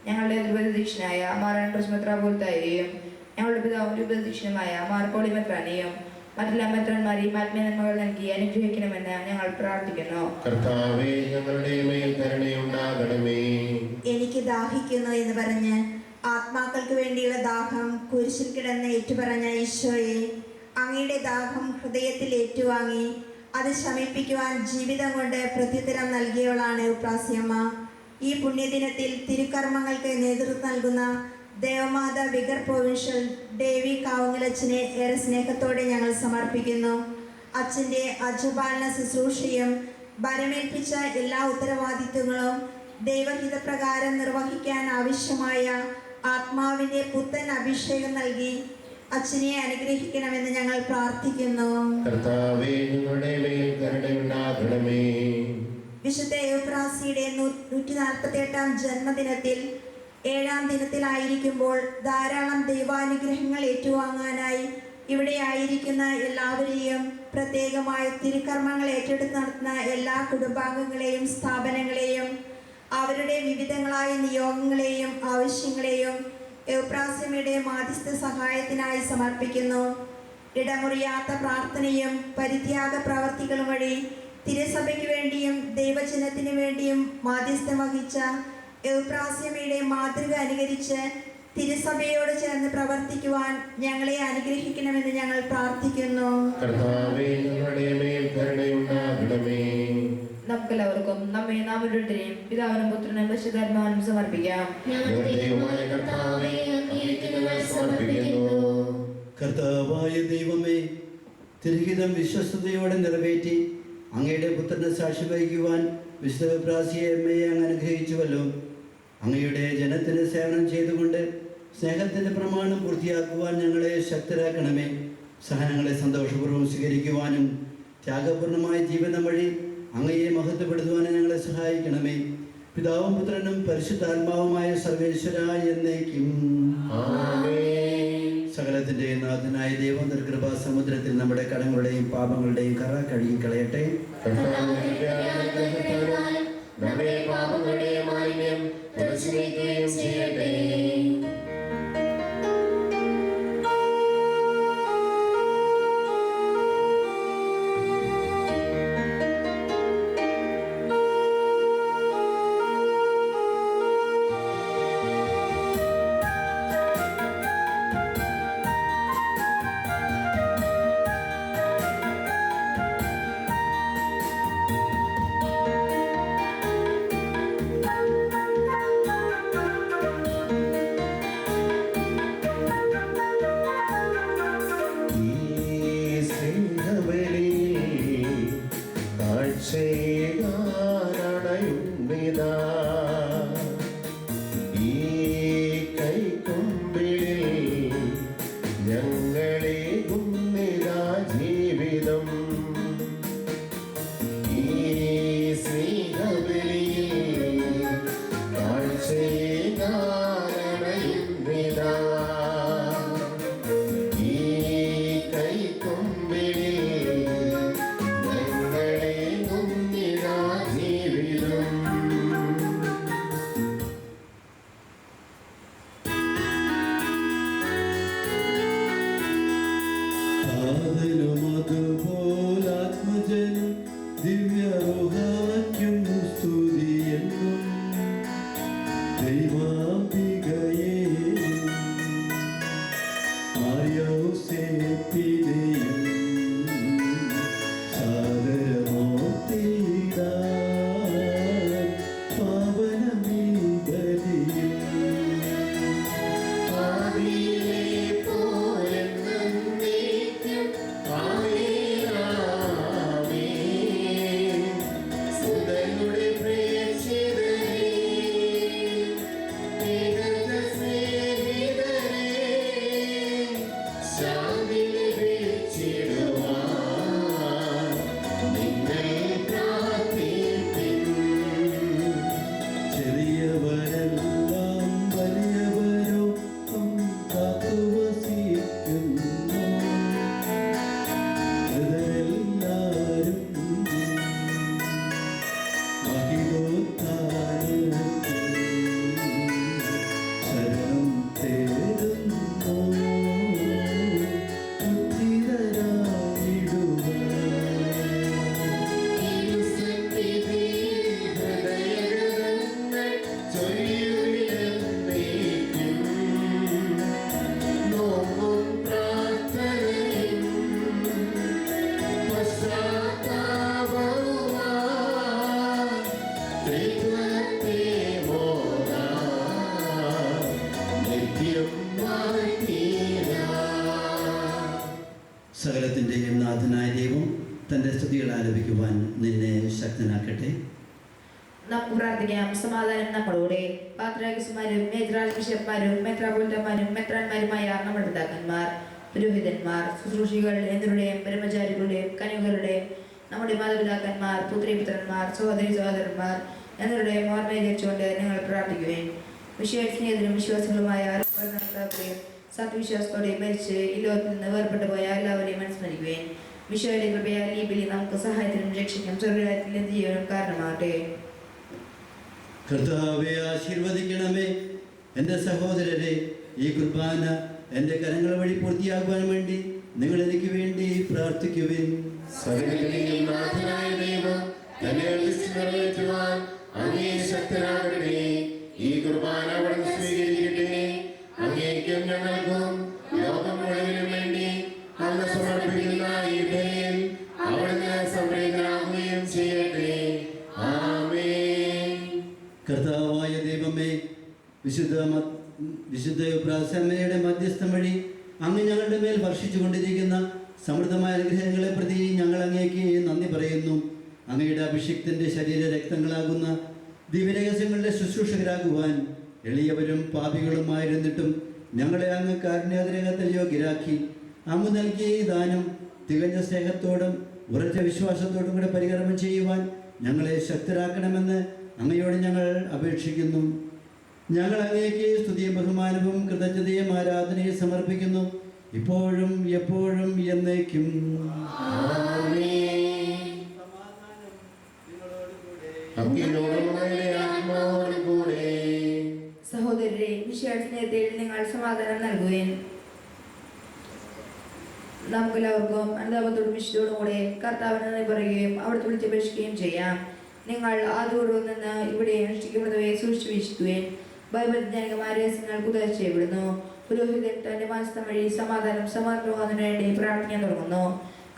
ഞങ്ങളുടെ ഉപദേശനായ മാർ ആൻഡ്രൂസ് മെത്രാപ്പോലിത്തായെയും ഞങ്ങളുടെ പിതാവും ഉപദേശനുമായ മാർ പോളി മെത്രാനെയും മറ്റെല്ലാ മെത്രാന്മാരെയും ആത്മീയന്മകൾ നൽകി അനുഗ്രഹിക്കണമെന്ന് ഞങ്ങൾ പ്രാർത്ഥിക്കുന്നു. എനിക്ക് ദാഹിക്കുന്നു എന്ന് പറഞ്ഞ് ആത്മാക്കൾക്ക് വേണ്ടിയുള്ള ദാഹം കുരിശിൽ കിടന്ന് ഏറ്റുപറഞ്ഞ ഈശോയെ, അങ്ങയുടെ ദാഹം ഹൃദയത്തിൽ ഏറ്റുവാങ്ങി അത് ശമിപ്പിക്കുവാൻ ജീവിതം കൊണ്ട് പ്രത്യുത്തരം നൽകിയവളാണ് എബ്രാസ്യമ്മ. ഈ പുണ്യദിനത്തിൽ തിരുക്കർമ്മങ്ങൾക്ക് നേതൃത്വം നൽകുന്ന ദേവമാത വിഗർ പ്രൊവിൻഷ്യൽ ഡേവി കാവുങ്ങലച്ഛനെ ഏറെ സ്നേഹത്തോടെ ഞങ്ങൾ സമർപ്പിക്കുന്നു. അച്ഛൻ്റെ അജപാലന ശുശ്രൂഷയും ഭരമേൽപ്പിച്ച എല്ലാ ഉത്തരവാദിത്വങ്ങളും ദൈവഹിതപ്രകാരം നിർവഹിക്കാൻ ആവശ്യമായ ആത്മാവിൻ്റെ പുത്തൻ അഭിഷേകം നൽകി അച്ഛനെ അനുഗ്രഹിക്കണമെന്ന് ഞങ്ങൾ പ്രാർത്ഥിക്കുന്നു. വിശുദ്ധ എബ്രാസ്യയുടെ 148-ാം ജന്മദിനത്തിൽ 7-ാം ദിനത്തിലായിരിക്കുമ്പോൾ ധാരാളം ദൈവാനുഗ്രഹങ്ങൾ ഏറ്റുവാങ്ങാനായി ഇവിടെ ആയിരിക്കുന്ന എല്ലാവരെയും, പ്രത്യേകമായി തിരുക്കർമ്മങ്ങൾ ഏറ്റെടുത്ത് നടത്തുന്ന എല്ലാ കുടുംബാംഗങ്ങളെയും സ്ഥാപനങ്ങളെയും അവരുടെ വിവിധങ്ങളായ നിയോഗങ്ങളെയും ആവശ്യങ്ങളെയും എബ്രാസ്യമ്മയുടെ മാധ്യസ്ഥ സഹായത്തിനായി സമർപ്പിക്കുന്നു. ഇടമുറിയാത്ത പ്രാർത്ഥനയും പരിത്യാഗ പ്രവർത്തികളും വഴി തിരുസഭയ്ക്ക് വേണ്ടിയും ദൈവജനത്തിന് വേണ്ടിയും മാധ്യസ്ഥം വഹിച്ച എബ്രാസ്യമ്മയുടെ മാതൃക അനുകരിച്ച് തിരുസഭയോട് ചേർന്ന് പ്രവർത്തിക്കുവാൻ ഞങ്ങളെ അനുഗ്രഹിക്കണമെന്ന് ഞങ്ങൾ പ്രാർത്ഥിക്കുന്നു. കർത്താവേ, ഞങ്ങളുടെ മേൽ കരുണയുണ്ടാകണമേ. നമുക്കെല്ലാവർക്കും നമ്മെ നാം ഓരോരുത്തരെയും പിതാവിനും പുത്രനും പരിശുദ്ധാത്മാവിനും സമർപ്പിക്കാം. ഞങ്ങളുടെ ദൈവമായ കർത്താവേ, അങ്ങേക്ക് ഞങ്ങൾ സമർപ്പിക്കുന്നു. കർത്താവായ ദൈവമേ, തിരുഹിതം വിശ്വസ്തയോടെ നിറവേറ്റി അങ്ങയുടെ പുത്രനെ സാക്ഷി വഹിക്കുവാൻ വിശുദ്ധ പ്രാസിയെ അമ്മയെ അങ്ങ് അനുഗ്രഹിച്ചുവല്ലോ. അങ്ങയുടെ ജനത്തിന് സേവനം ചെയ്തുകൊണ്ട് സ്നേഹത്തിൻ്റെ പ്രമാണം പൂർത്തിയാക്കുവാൻ ഞങ്ങളെ ശക്തരാക്കണമേ. സഹനങ്ങളെ സന്തോഷപൂർവ്വം സ്വീകരിക്കുവാനും ത്യാഗപൂർണമായ ജീവിതം വഴി അങ്ങയെ മഹത്വപ്പെടുത്തുവാനും ഞങ്ങളെ സഹായിക്കണമേ. പിതാവും പുത്രനും പരിശുദ്ധാത്മാവുമായ സർവേശ്വര എന്നേക്കും ആമേൻ. സകലത്തിൻ്റെ നാഥനായ ദൈവം കൃപാ സമുദ്രത്തിൽ നമ്മുടെ കടങ്ങളുടെയും പാപങ്ങളുടെയും കറ കഴുകി കളയട്ടെ. കർത്താവിന്റെ അനുഗ്രഹത്താൽ നമ്മുടെ പാപങ്ങളുടെ മാലിന്യം തുടച്ചു നീക്കുകയും ചെയ്യട്ടെ. സകലത്തിൻ്റെയും നാഥനായ ദൈവം തൻ്റെ സ്തുതികൾ ആലപിക്കുവാൻ നിന്നെ ശക്തനാക്കട്ടെ. നമുക്ക് പ്രാർത്ഥിക്കാം. സമാധാനം നമ്മളോടെ. പാത്രാകിസുമാരും മേജറാജ് ബിഷപ്പ്മാരും മെത്രാപോലിത്തമാരും മെത്രാന്മാരുമായ നമ്മുടെ പിതാക്കന്മാർ, പുരോഹിതന്മാർ, ശുശ്രൂഷികൾ എന്നിവരുടെയും ബ്രഹ്മചാരികളുടെയും കന്യകരുടെയും നമ്മുടെ മാതാപിതാക്കന്മാർ, പുത്രിപുത്രന്മാർ, സഹോദരി സഹോദരന്മാർ എന്നിവരുടെയും ഓർമ്മയെ ധരിച്ചുകൊണ്ട് ഞങ്ങൾ പ്രാർത്ഥിക്കുകയും വിശ്വാസനീയതിനും വിശ്വാസികളുമായ സത്വിശ്വാസത്തോടെ മരിച്ച് ഈ ലോകത്തിൽ നിന്ന് വേർപെട്ടു പോയ എല്ലാവരെയും അനുസ്മരിക്കുകയും വിശ്വയുടെ കൃപയാൽ ഈ ബലി നമുക്ക് സഹായത്തിനും രക്ഷയ്ക്കും സ്വർഗ്ഗരാജ്യത്തിൽ എന്ത് ജീവനും കാരണമാകട്ടെ. കർത്താവെ ആശീർവദിക്കണമേ. എൻ്റെ സഹോദരരെ, ഈ കുർബാന എൻ്റെ കരങ്ങൾ വഴി പൂർത്തിയാക്കുവാൻ വേണ്ടി നിങ്ങൾ എനിക്ക് വേണ്ടി പ്രാർത്ഥിക്കുവിൻ. സകലത്തിന്റെയും നാഥനായ ദൈവം തന്നെ ശക്തനാകട്ടെ. ഈ കുർബാന അവിടുന്ന് സ്വീകരിക്കട്ടെ. വിശുദ്ധ പ്രാസമ്മയുടെ മധ്യസ്ഥം വഴി അങ്ങ് ഞങ്ങളുടെ മേൽ വർഷിച്ചു കൊണ്ടിരിക്കുന്ന സമൃദ്ധമായ അനുഗ്രഹങ്ങളെ പ്രതി ഞങ്ങൾ അങ്ങേക്ക് നന്ദി പറയുന്നു. അങ്ങയുടെ അഭിഷിക്തന്റെ ശരീര രക്തങ്ങളാകുന്ന ദിവ്യരഹസ്യങ്ങളുടെ ശുശ്രൂഷകരാകുവാൻ എളിയവരും പാപികളുമായിരുന്നിട്ടും ഞങ്ങളെ അങ്ങ് കാരുണ്യാഗ്രഹത്തിൽ യോഗ്യരാക്കി. അങ്ങ് നൽകിയ ഈ ദാനം തികഞ്ഞ സ്നേഹത്തോടും ഉറച്ച വിശ്വാസത്തോടും കൂടെ പരികർമ്മം ചെയ്യുവാൻ ഞങ്ങളെ ശക്തരാക്കണമെന്ന് അങ്ങയോട് ഞങ്ങൾ അപേക്ഷിക്കുന്നു. ഞങ്ങൾ അങ്ങേക്ക് സ്തുതിയും ബഹുമാനവും കൃതജ്ഞതയും ആരാധനയും സമർപ്പിക്കുന്നു, ഇപ്പോഴും എപ്പോഴും എന്നേക്കും. സഹോദരരെ, വിശ്വാസത്തിൽ നിങ്ങൾ സമാധാനം നൽകുകയും നമുക്കെല്ലാവർക്കും അനുതാപത്തോടും വിശുദ്ധോടും കൂടെ കർത്താവിനെ നന്ദി പറയുകയും അവിടുത്തെ വിളിച്ചപേക്ഷിക്കുകയും ചെയ്യാം. നിങ്ങൾ ആദ്യപൂർവ്വം നിന്ന് ഇവിടെ അനുഷ്ഠിക്കപ്പെടുന്നവയെ സൂക്ഷിച്ചു വീക്ഷിക്കുകയും ബൈബിൾജ്ഞാനികമായ രഹസ്യങ്ങൾ കുതർച്ച ചെയ്യപ്പെടുന്നു. പുരോഹിതൻ തന്റെ മാനസ്ഥം വഴി സമാധാനം സമർപ്പിക്കുന്നതിന് വേണ്ടി പ്രാർത്ഥിക്കാൻ തുടങ്ങുന്നു.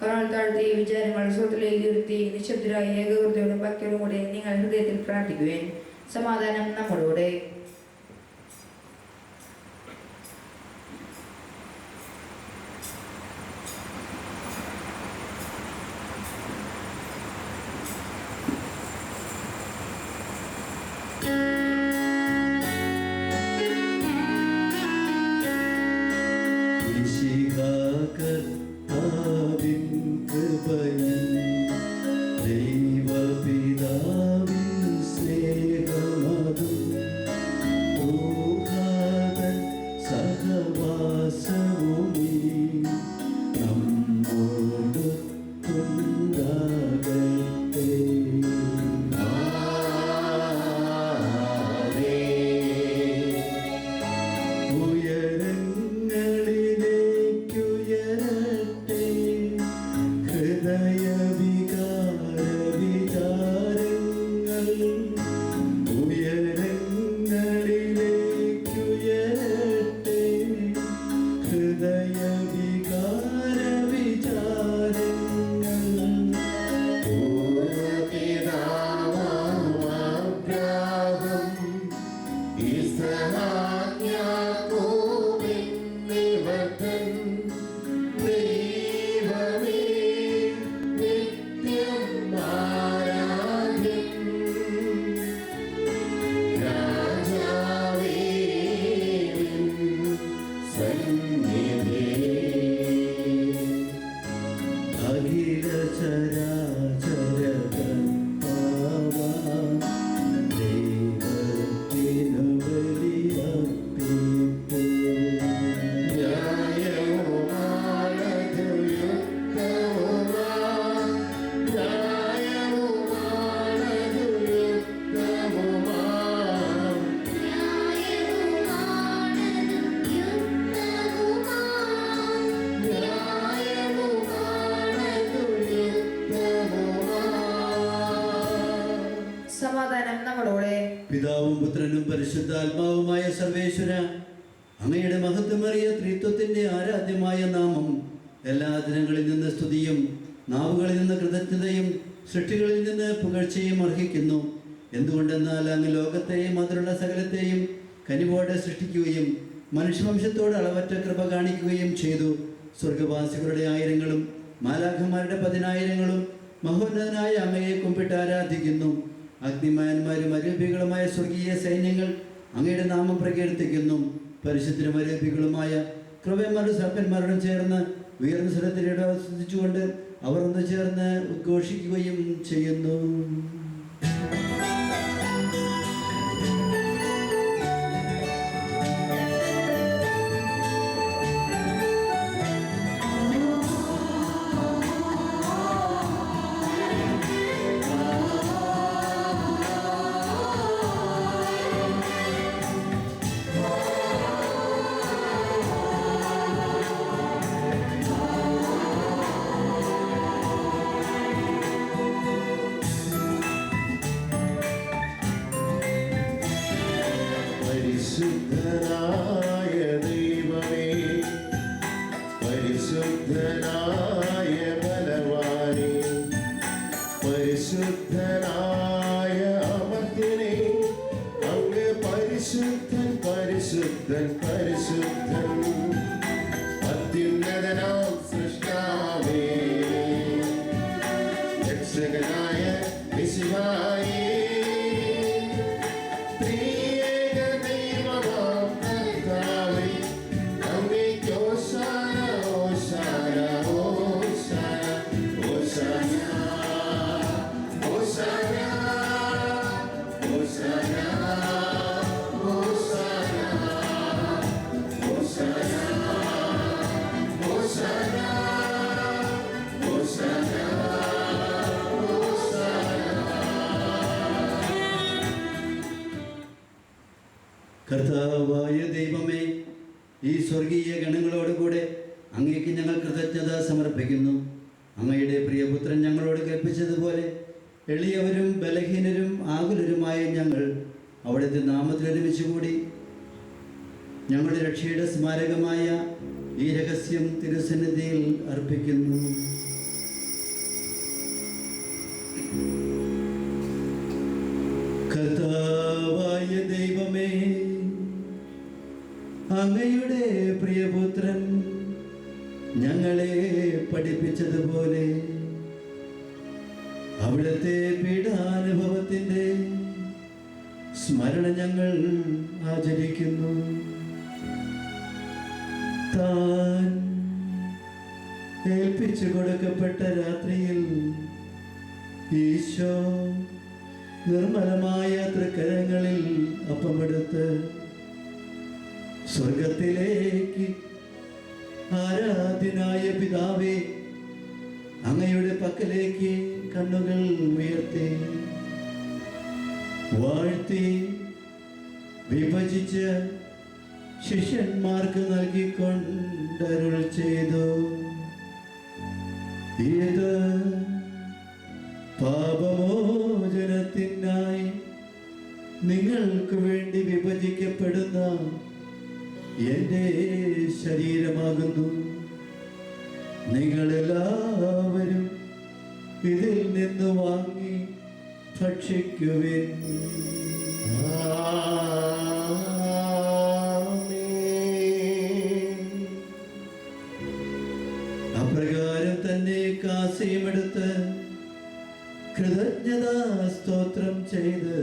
കർണൽ താഴ്ത്തി വിചാരങ്ങൾ സ്വത്തിലേക്ക് ഉയർത്തി നിശബ്ദരായി ഏകകൃതയോടും ഭക്തിയോടും കൂടെ നിങ്ങൾ ഹൃദയത്തിൽ പ്രാർത്ഥിക്കുകയും സമാധാനം നമ്മോടുകൂടെ. പിതാവും പുത്രനും പരിശുദ്ധാത്മാവുമായ സർവേശ്വര, അങ്ങയുടെ മഹത്വമേറിയ ത്രിത്വത്തിന്റെ ആരാധ്യമായ നാമം എല്ലാ ദിനങ്ങളിൽ നിന്ന് സ്തുതിയും നാവുകളിൽ നിന്ന് കൃതജ്ഞതയും സൃഷ്ടികളിൽ നിന്ന് പുകഴ്ചയും അർഹിക്കുന്നു. എന്തുകൊണ്ടെന്നാൽ അങ്ങ് ലോകത്തെയും അതിലുള്ള സകലത്തെയും കനിവോടെ സൃഷ്ടിക്കുകയും മനുഷ്യവംശത്തോട് അളവറ്റ കൃപ കാണിക്കുകയും ചെയ്തു. സ്വർഗവാസികളുടെ ആയിരങ്ങളും മാലാഖമാരുടെ 10,000ങ്ങളും മഹോന്നതനായ അങ്ങയെ കുമ്പിട്ട് ആരാധിക്കുന്നു. അഗ്നിമാന്മാരും അരൂപികളുമായ സ്വർഗീയ സൈന്യങ്ങൾ അങ്ങയുടെ നാമം പ്രകീർത്തിക്കുന്നു. പരിശുദ്ധരും അരൂപികളുമായ കൃപന്മാരും സർപ്പന്മാരോടും ചേർന്ന് ഉയർന്ന സ്വരത്തിൽ ഇടവസിച്ചുകൊണ്ട് അവർ ഒന്ന് ചേർന്ന് ഉദ്ഘോഷിക്കുകയും ചെയ്യുന്നു. പരിശുദ്ധനായ ദൈവമേ, പരിശുദ്ധനായ ബലവാനേ, പരിശുദ്ധനായ അമർത്യനേ, അങ്ങ് പരിശുദ്ധൻ പരിശുദ്ധൻ പരിശുദ്ധൻ അത്യുന്നതനാം സൃഷ്ടാവേ രക്ഷകനായ മിശിഹായേ ത്രിയേക ദൈവമാം കർത്താവേ അങ്ങേക്ക് ഹോശാന ഹോശാന ഹോശാന ഹോശാന ഹോശാന ഹോശാന ഹോശാന ഹോശാന ഹോശാന കർത്താവായ ദൈവമേ, ഈ സ്വർഗീയ ഗണങ്ങളോടുകൂടെ അങ്ങേക്ക് ഞങ്ങൾ കൃതജ്ഞത സമർപ്പിക്കുന്നു. അങ്ങയുടെ പ്രിയപുത്രൻ ഞങ്ങളോട് കൽപ്പിച്ചതുപോലെ എളിയവരും ബലഹീനരും ആകുലരുമായ ഞങ്ങൾ അവിടുത്തെ നാമത്തിൽ ഒരുമിച്ച് കൂടി ഞങ്ങളുടെ രക്ഷയുടെ സ്മാരകമായ ഈ രഹസ്യം തിരുസന്നിധിയിൽ അർപ്പിക്കുന്നു. കർത്താവായ ദൈവമേ, അങ്ങയുടെ പ്രിയപുത്രൻ ഞങ്ങളെ പഠിപ്പിച്ചതുപോലെ അവിടുത്തെ പീഡാനുഭവത്തിൻ്റെ സ്മരണ ഞങ്ങൾ ആചരിക്കുന്നു. താൻ ഏൽപ്പിച്ചു കൊടുക്കപ്പെട്ട രാത്രിയിൽ ഈശോ നിർമ്മലമായ തൃക്കരങ്ങളിൽ അപ്പമെടുത്ത് സ്വർഗത്തിലേക്ക് ആരാധ്യനായ പിതാവേ, അങ്ങയുടെ പക്കലേക്ക് കണ്ണുകൾ ഉയർത്തി വാഴ്ത്തി വിഭജിച്ച് ശിഷ്യന്മാർക്ക് നൽകിക്കൊണ്ടരുൾ ചെയ്തു. ഇത് പാപമോചനത്തിനായി നിങ്ങൾക്ക് വേണ്ടി വിഭജിക്കപ്പെടുന്ന എൻ്റെ ശരീരമാകുന്നു. നിങ്ങളെല്ലാവരും ഇതിൽ നിന്ന് വാങ്ങി ഭക്ഷിക്കുവിൻ. അപ്രകാരം തന്നെ കാസയുമെടുത്ത് കൃതജ്ഞതാ സ്തോത്രം ചെയ്ത്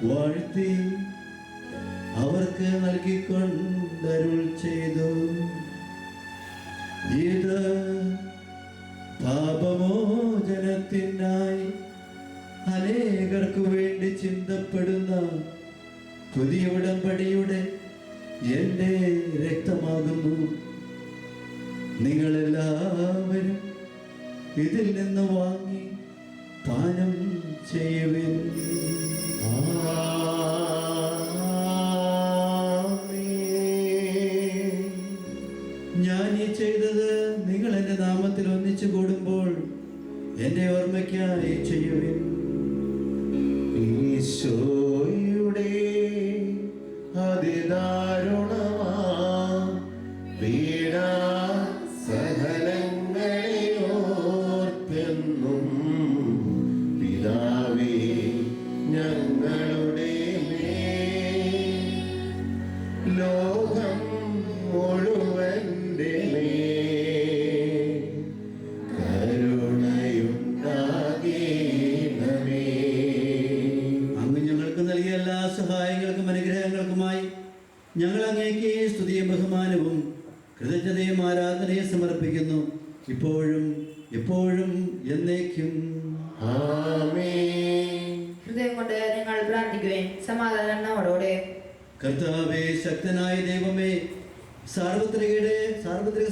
വാഴ്ത്തി അവർക്ക് നൽകിക്കൊണ്ടരുൾ ചെയ്തു. ഇത് പാപമോചനത്തിനായി അനേകർക്ക് വേണ്ടി ചിന്തപ്പെടുന്ന പുതിയ ഉടമ്പടിയുടെ എൻ്റെ രക്തമാകുന്നു. നിങ്ങളെല്ലാവരും ഇതിൽ നിന്ന് വാങ്ങി പാനം ചെയ്യുവിൻ. ഞാൻ ഈ ചെയ്തത് നിങ്ങൾ എൻ്റെ നാമത്തിൽ ഒന്നിച്ചു കൂടുമ്പോൾ എൻ്റെ ഓർമ്മയ്ക്കായി ചെയ്യുവിൻ. ഈശോയുടെ അതിദാരുണമാ പീഡാ സഹനങ്ങളെ ഓർത്തെന്നും പിതാവേ ഞങ്ങളുടെ മേൽ ലോകം മുഴുവൻ്റെ മേൽ കരുണയുണ്ടാകേണമേ. അങ്ങ് ഞങ്ങൾക്ക് നൽകിയ എല്ലാ സഹായങ്ങൾക്കും അനുഗ്രഹങ്ങൾക്കുമായി ഞങ്ങൾ അങ്ങേക്ക് സ്തുതിയും ബഹുമാനവും കൃതജ്ഞതയും ആരാധനയും സമർപ്പിക്കുന്നു, ഇപ്പോഴും എപ്പോഴും എന്നേക്കും. ആമേൻ. ഹൃദയം കൊണ്ട് നിങ്ങൾ പ്രാർത്ഥിക്കുവേൻ. സമാധാനം നമ്മോടെ. കർത്താവേ, ശക്തനായ ദൈവമേ, സാർവത്രിക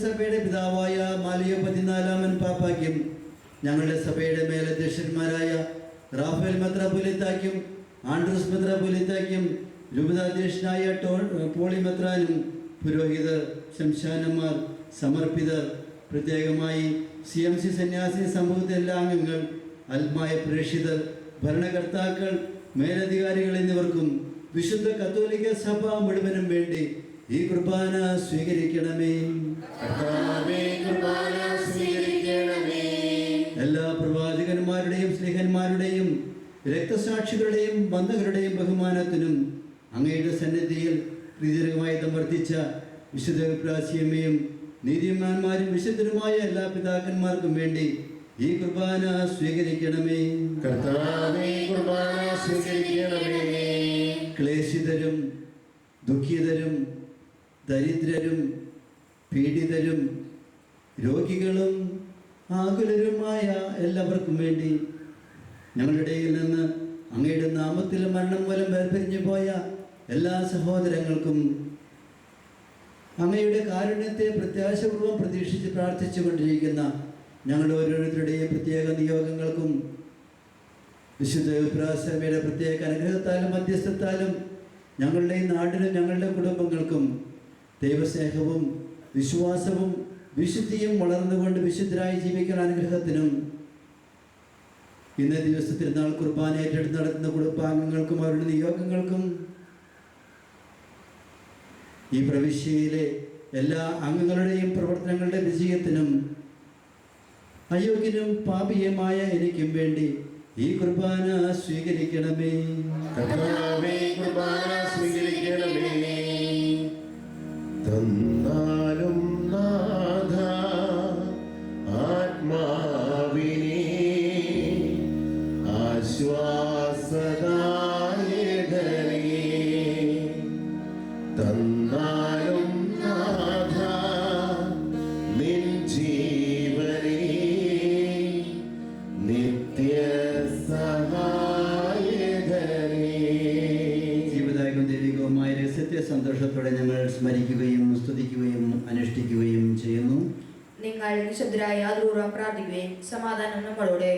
സഭയുടെ പിതാവായ മാലിയ 14 പാപ്പാക്കും ഞങ്ങളുടെ സഭയുടെ മേലധ്യക്ഷന്മാരായ റാഫേൽ മെത്രാപ്പൊലീത്താക്കും ആൻഡ്രൂസ് മെത്രാപ്പൊലീത്താക്കും രൂപതാധ്യക്ഷനായ പോളി മെത്രാനും പുരോഹിതർ, ശംശാനന്മാർ, സമർപ്പിതർ, പ്രത്യേകമായി CMC സന്യാസി സമൂഹത്തിലെ എല്ലാ അംഗങ്ങൾ, ആത്മായ പ്രേക്ഷിതർ, ഭരണകർത്താക്കൾ, മേലധികാരികൾ എന്നിവർക്കും വിശുദ്ധ കത്തോലിക്ക സഭ മുഴുവനും വേണ്ടി ഈ കുർബാന സ്വീകരിക്കണമേ. എല്ലാ പ്രവാചകന്മാരുടെയും സ്നേഹന്മാരുടെയും രക്തസാക്ഷികളുടെയും ബന്ധകരുടെയും ബഹുമാനത്തിനും അങ്ങയുടെ സന്നിധിയിൽ പ്രീതികരമായുധം വർദ്ധിച്ച വിശുദ്ധ പ്രാസ്യമയും നീതിമാന്മാരും വിശുദ്ധരുമായ എല്ലാ പിതാക്കന്മാർക്കും വേണ്ടി ഈ കുർബാന സ്വീകരിക്കണമേ. കർത്താവേ, കുർബാന സ്വീകരിക്കണമേ. ക്ലേശിതരും ദുഃഖിതരും ദരിദ്രരും പീഡിതരും രോഗികളും ആകുലരുമായ എല്ലാവർക്കും വേണ്ടി ഞങ്ങളുടെ ഇടയിൽ നിന്ന് അങ്ങയുടെ നാമത്തിൽ മരണം മൂലം വേർപിരിഞ്ഞു പോയ എല്ലാ സഹോദരങ്ങൾക്കും അങ്ങയുടെ കാരുണ്യത്തെ പ്രത്യാശപൂർവ്വം പ്രതീക്ഷിച്ച് പ്രാർത്ഥിച്ചു കൊണ്ടിരിക്കുന്ന ഞങ്ങളുടെ ഓരോരുത്തരുടെയും പ്രത്യേക നിയോഗങ്ങൾക്കും വിശുദ്ധ ഉപ്രാസമയുടെ പ്രത്യേക അനുഗ്രഹത്താലും മധ്യസ്ഥത്താലും ഞങ്ങളുടെ നാടിനും ഞങ്ങളുടെ കുടുംബങ്ങൾക്കും ദൈവസ്നേഹവും വിശ്വാസവും വിശുദ്ധിയും വളർന്നുകൊണ്ട് വിശുദ്ധരായി ജീവിക്കുന്ന അനുഗ്രഹത്തിനും ഇന്നേ ദിവസത്തിൽ നാൾ കുർബാന ഏറ്റെടുത്ത് നടത്തുന്ന കുടുംബാംഗങ്ങൾക്കും അവരുടെ നിയോഗങ്ങൾക്കും ഈ പ്രവിശ്യയിലെ എല്ലാ അംഗങ്ങളുടെയും പ്രവർത്തനങ്ങളുടെ വിജയത്തിനും അയോഗ്യനും പാപിയുമായ എനിക്കും വേണ്ടി ഈ കുർബാന സ്വീകരിക്കണമേ. കർത്താവേ, കുർബാന സ്വീകരിക്കണമേ. തന്നാലും നാഥ ആത്മാവിനെ ആശ്വാസദായകനേ, തന്നാലും നാഥ നിൻ ജീവനേ നിത്യസഹായകനേ. ജീവദായകവും ദൈവികവുമായ രഹസ്യത്തെ സന്തോഷത്തോടെ ഞങ്ങൾ സ്മരിക്കുകയും സ്തുതിക്കുകയും അനുഷ്ഠിക്കുകയും ചെയ്യുന്നു. നിങ്ങൾ നിശബ്ദരായി അതിപൂർവ്വം പ്രാർത്ഥിക്കുകയും സമാധാനം നമ്മളോടെ.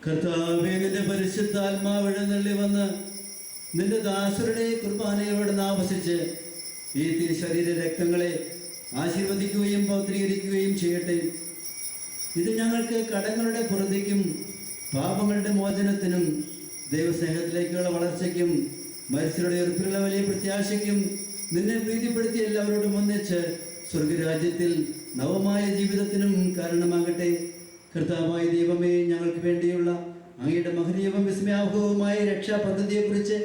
കർത്താവേ, നിന്റെ പരിശുദ്ധാത്മാവ് എഴുന്നള്ളി വന്ന് നിന്റെ ദാസരുടെ കുർബാനയോട് ആവസിച്ച് ഈ തിരുശരീര രക്തങ്ങളെ ആശീർവദിക്കുകയും പൗത്രീകരിക്കുകയും ചെയ്യട്ടെ. ഇത് ഞങ്ങൾക്ക് കടങ്ങളുടെ പുറത്തേക്കും പാപങ്ങളുടെ മോചനത്തിനും ദൈവസ്നേഹത്തിലേക്കുള്ള വളർച്ചയ്ക്കും മരിച്ചവരുടെ ഉറപ്പിലുള്ള വലിയ പ്രത്യാശയ്ക്കും നിന്നെ പ്രീതിപ്പെടുത്തി എല്ലാവരോടും ഒന്നിച്ച് സ്വർഗരാജ്യത്തിൽ നവമായ ജീവിതത്തിനും കാരണമാകട്ടെ. കർത്താവായ ദൈവമേ, ഞങ്ങൾക്ക് വേണ്ടിയുള്ള അങ്ങയുടെ മഹനീയവും വിസ്മയാവഹവുമായ രക്ഷാ പദ്ധതിയെക്കുറിച്ച്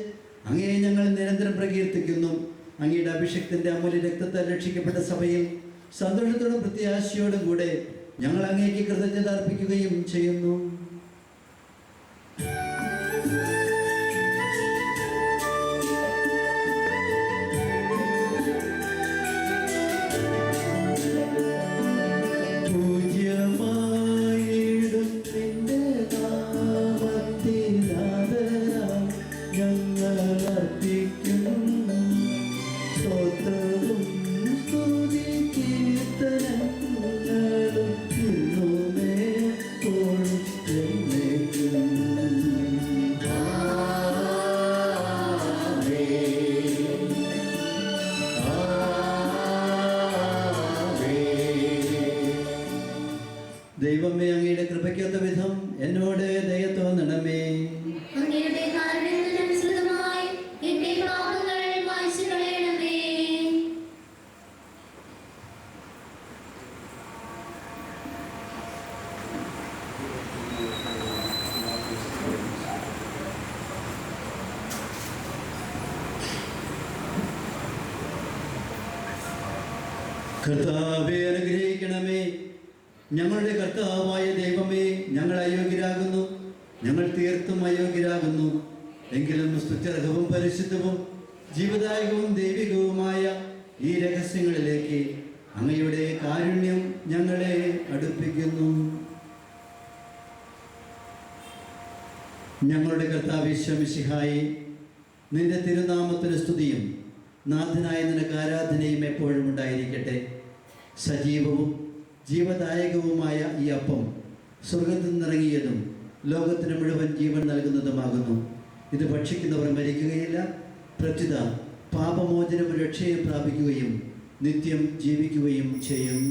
അങ്ങയെ ഞങ്ങൾ നിരന്തരം പ്രകീർത്തിക്കുന്നു. അങ്ങയുടെ അഭിഷേകത്തിന്റെ അമൂല്യ രക്തത്താൽ രക്ഷിക്കപ്പെട്ട സഭയിൽ സന്തോഷത്തോടും പ്രത്യാശയോടും കൂടെ ഞങ്ങൾ അങ്ങേക്ക് കൃതജ്ഞത അർപ്പിക്കുകയും ചെയ്യുന്നു. പൂജ്യമായിടും നിന്റെ നാമത്തിനാദരം ഞങ്ങൾ അർപ്പിക്കും. സ്തോത്രവും സ്തുതി കീർത്തനങ്ങളും ഇന്നുമേ എപ്പോഴും എന്നേക്കും. ദൈവമേ, അങ്ങയുടെ കൃപയ്ക്കൊത്ത വിധം എന്നോട് ദയ തോന്നണമേ. അങ്ങയുടെ കാരുണ്യത്തിനനുസൃതമായി എന്റെ പാപങ്ങൾ മായ്ച്ചു കളയണമേ. കർത്താവേ, അനുഗ്രഹിക്കണമേ. ഞങ്ങളുടെ കർത്താവായ ദൈവമേ, ഞങ്ങൾ അയോഗ്യരാകുന്നു, ഞങ്ങൾ തീർത്തും അയോഗ്യരാകുന്നു. എങ്കിലും സ്തുത്യർഹവും പരിശുദ്ധവും ജീവദായകവും ദൈവികവുമായ ഈ രഹസ്യങ്ങളിലേക്ക് അങ്ങയുടെ കാരുണ്യം ഞങ്ങളെ അടുപ്പിക്കുന്നു. ഞങ്ങളുടെ കർത്താവ് ഈശോമിശിഹായി, നിന്റെ തിരുനാമത്തിന് സ്തുതിയും നാഥനായ നിനക്ക് ആരാധനയും എപ്പോഴും ഉണ്ടായിരിക്കട്ടെ. സജീവവും ജീവദായകവുമായ ഈ അപ്പം സ്വർഗത്തിൽ നിന്നിറങ്ങിയതും ലോകത്തിന് മുഴുവൻ ജീവൻ നൽകുന്നതുമാകുന്നു. ഇത് ഭക്ഷിക്കുന്നവർ മരിക്കുകയില്ല, പ്രത്യുത പാപമോചനവും രക്ഷയും പ്രാപിക്കുകയും നിത്യം ജീവിക്കുകയും ചെയ്യും.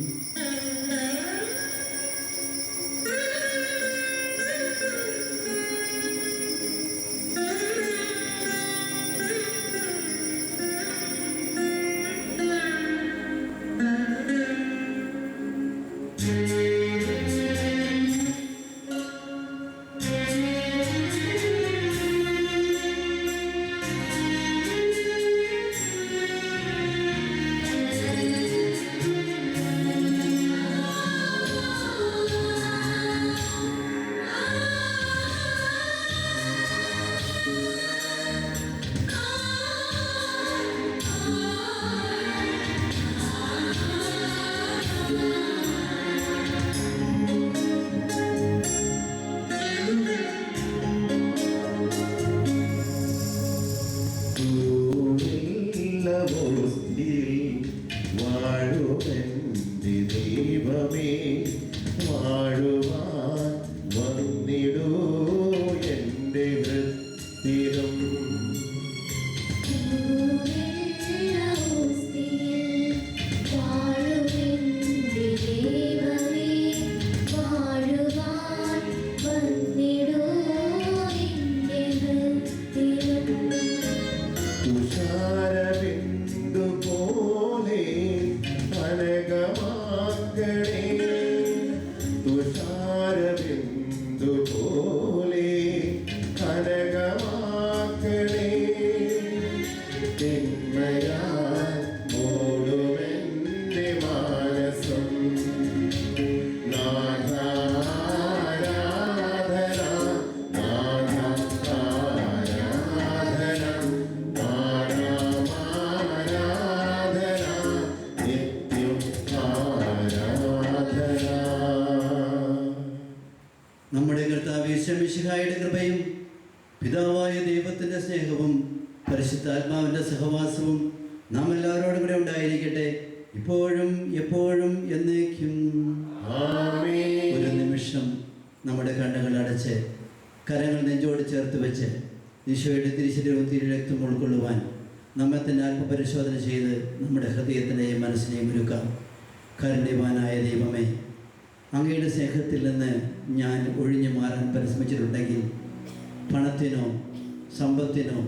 മിശിഹായുടെ കൃപയും പിതാവായ ദൈവത്തിൻ്റെ സ്നേഹവും പരിശുദ്ധാത്മാവിൻ്റെ സഹവാസവും നാം എല്ലാവരോടും കൂടെ ഉണ്ടായിരിക്കട്ടെ, ഇപ്പോഴും എപ്പോഴും എന്നേക്കും. ഒരു നിമിഷം നമ്മുടെ കണ്ണുകൾ അടച്ച് കരങ്ങൾ നെഞ്ചോട് ചേർത്ത് വെച്ച് ഈശോയുടെ തിരുശരീരവും തിരുരക്തം ഉൾക്കൊള്ളുവാൻ നമ്മെ തന്നെ ആത്മപരിശോധന ചെയ്ത് നമ്മുടെ ഹൃദയത്തിനെയും മനസ്സിനെയും ഒരുക്കാം. കാരുണ്യവാനായ ദൈവമേ, അങ്ങയുടെ സ്നേഹത്തിൽ നിന്ന് ഞാൻ ഒഴിഞ്ഞു മാറാൻ പരിശ്രമിച്ചിട്ടുണ്ടെങ്കിൽ, പണത്തിനോ സമ്പത്തിനോ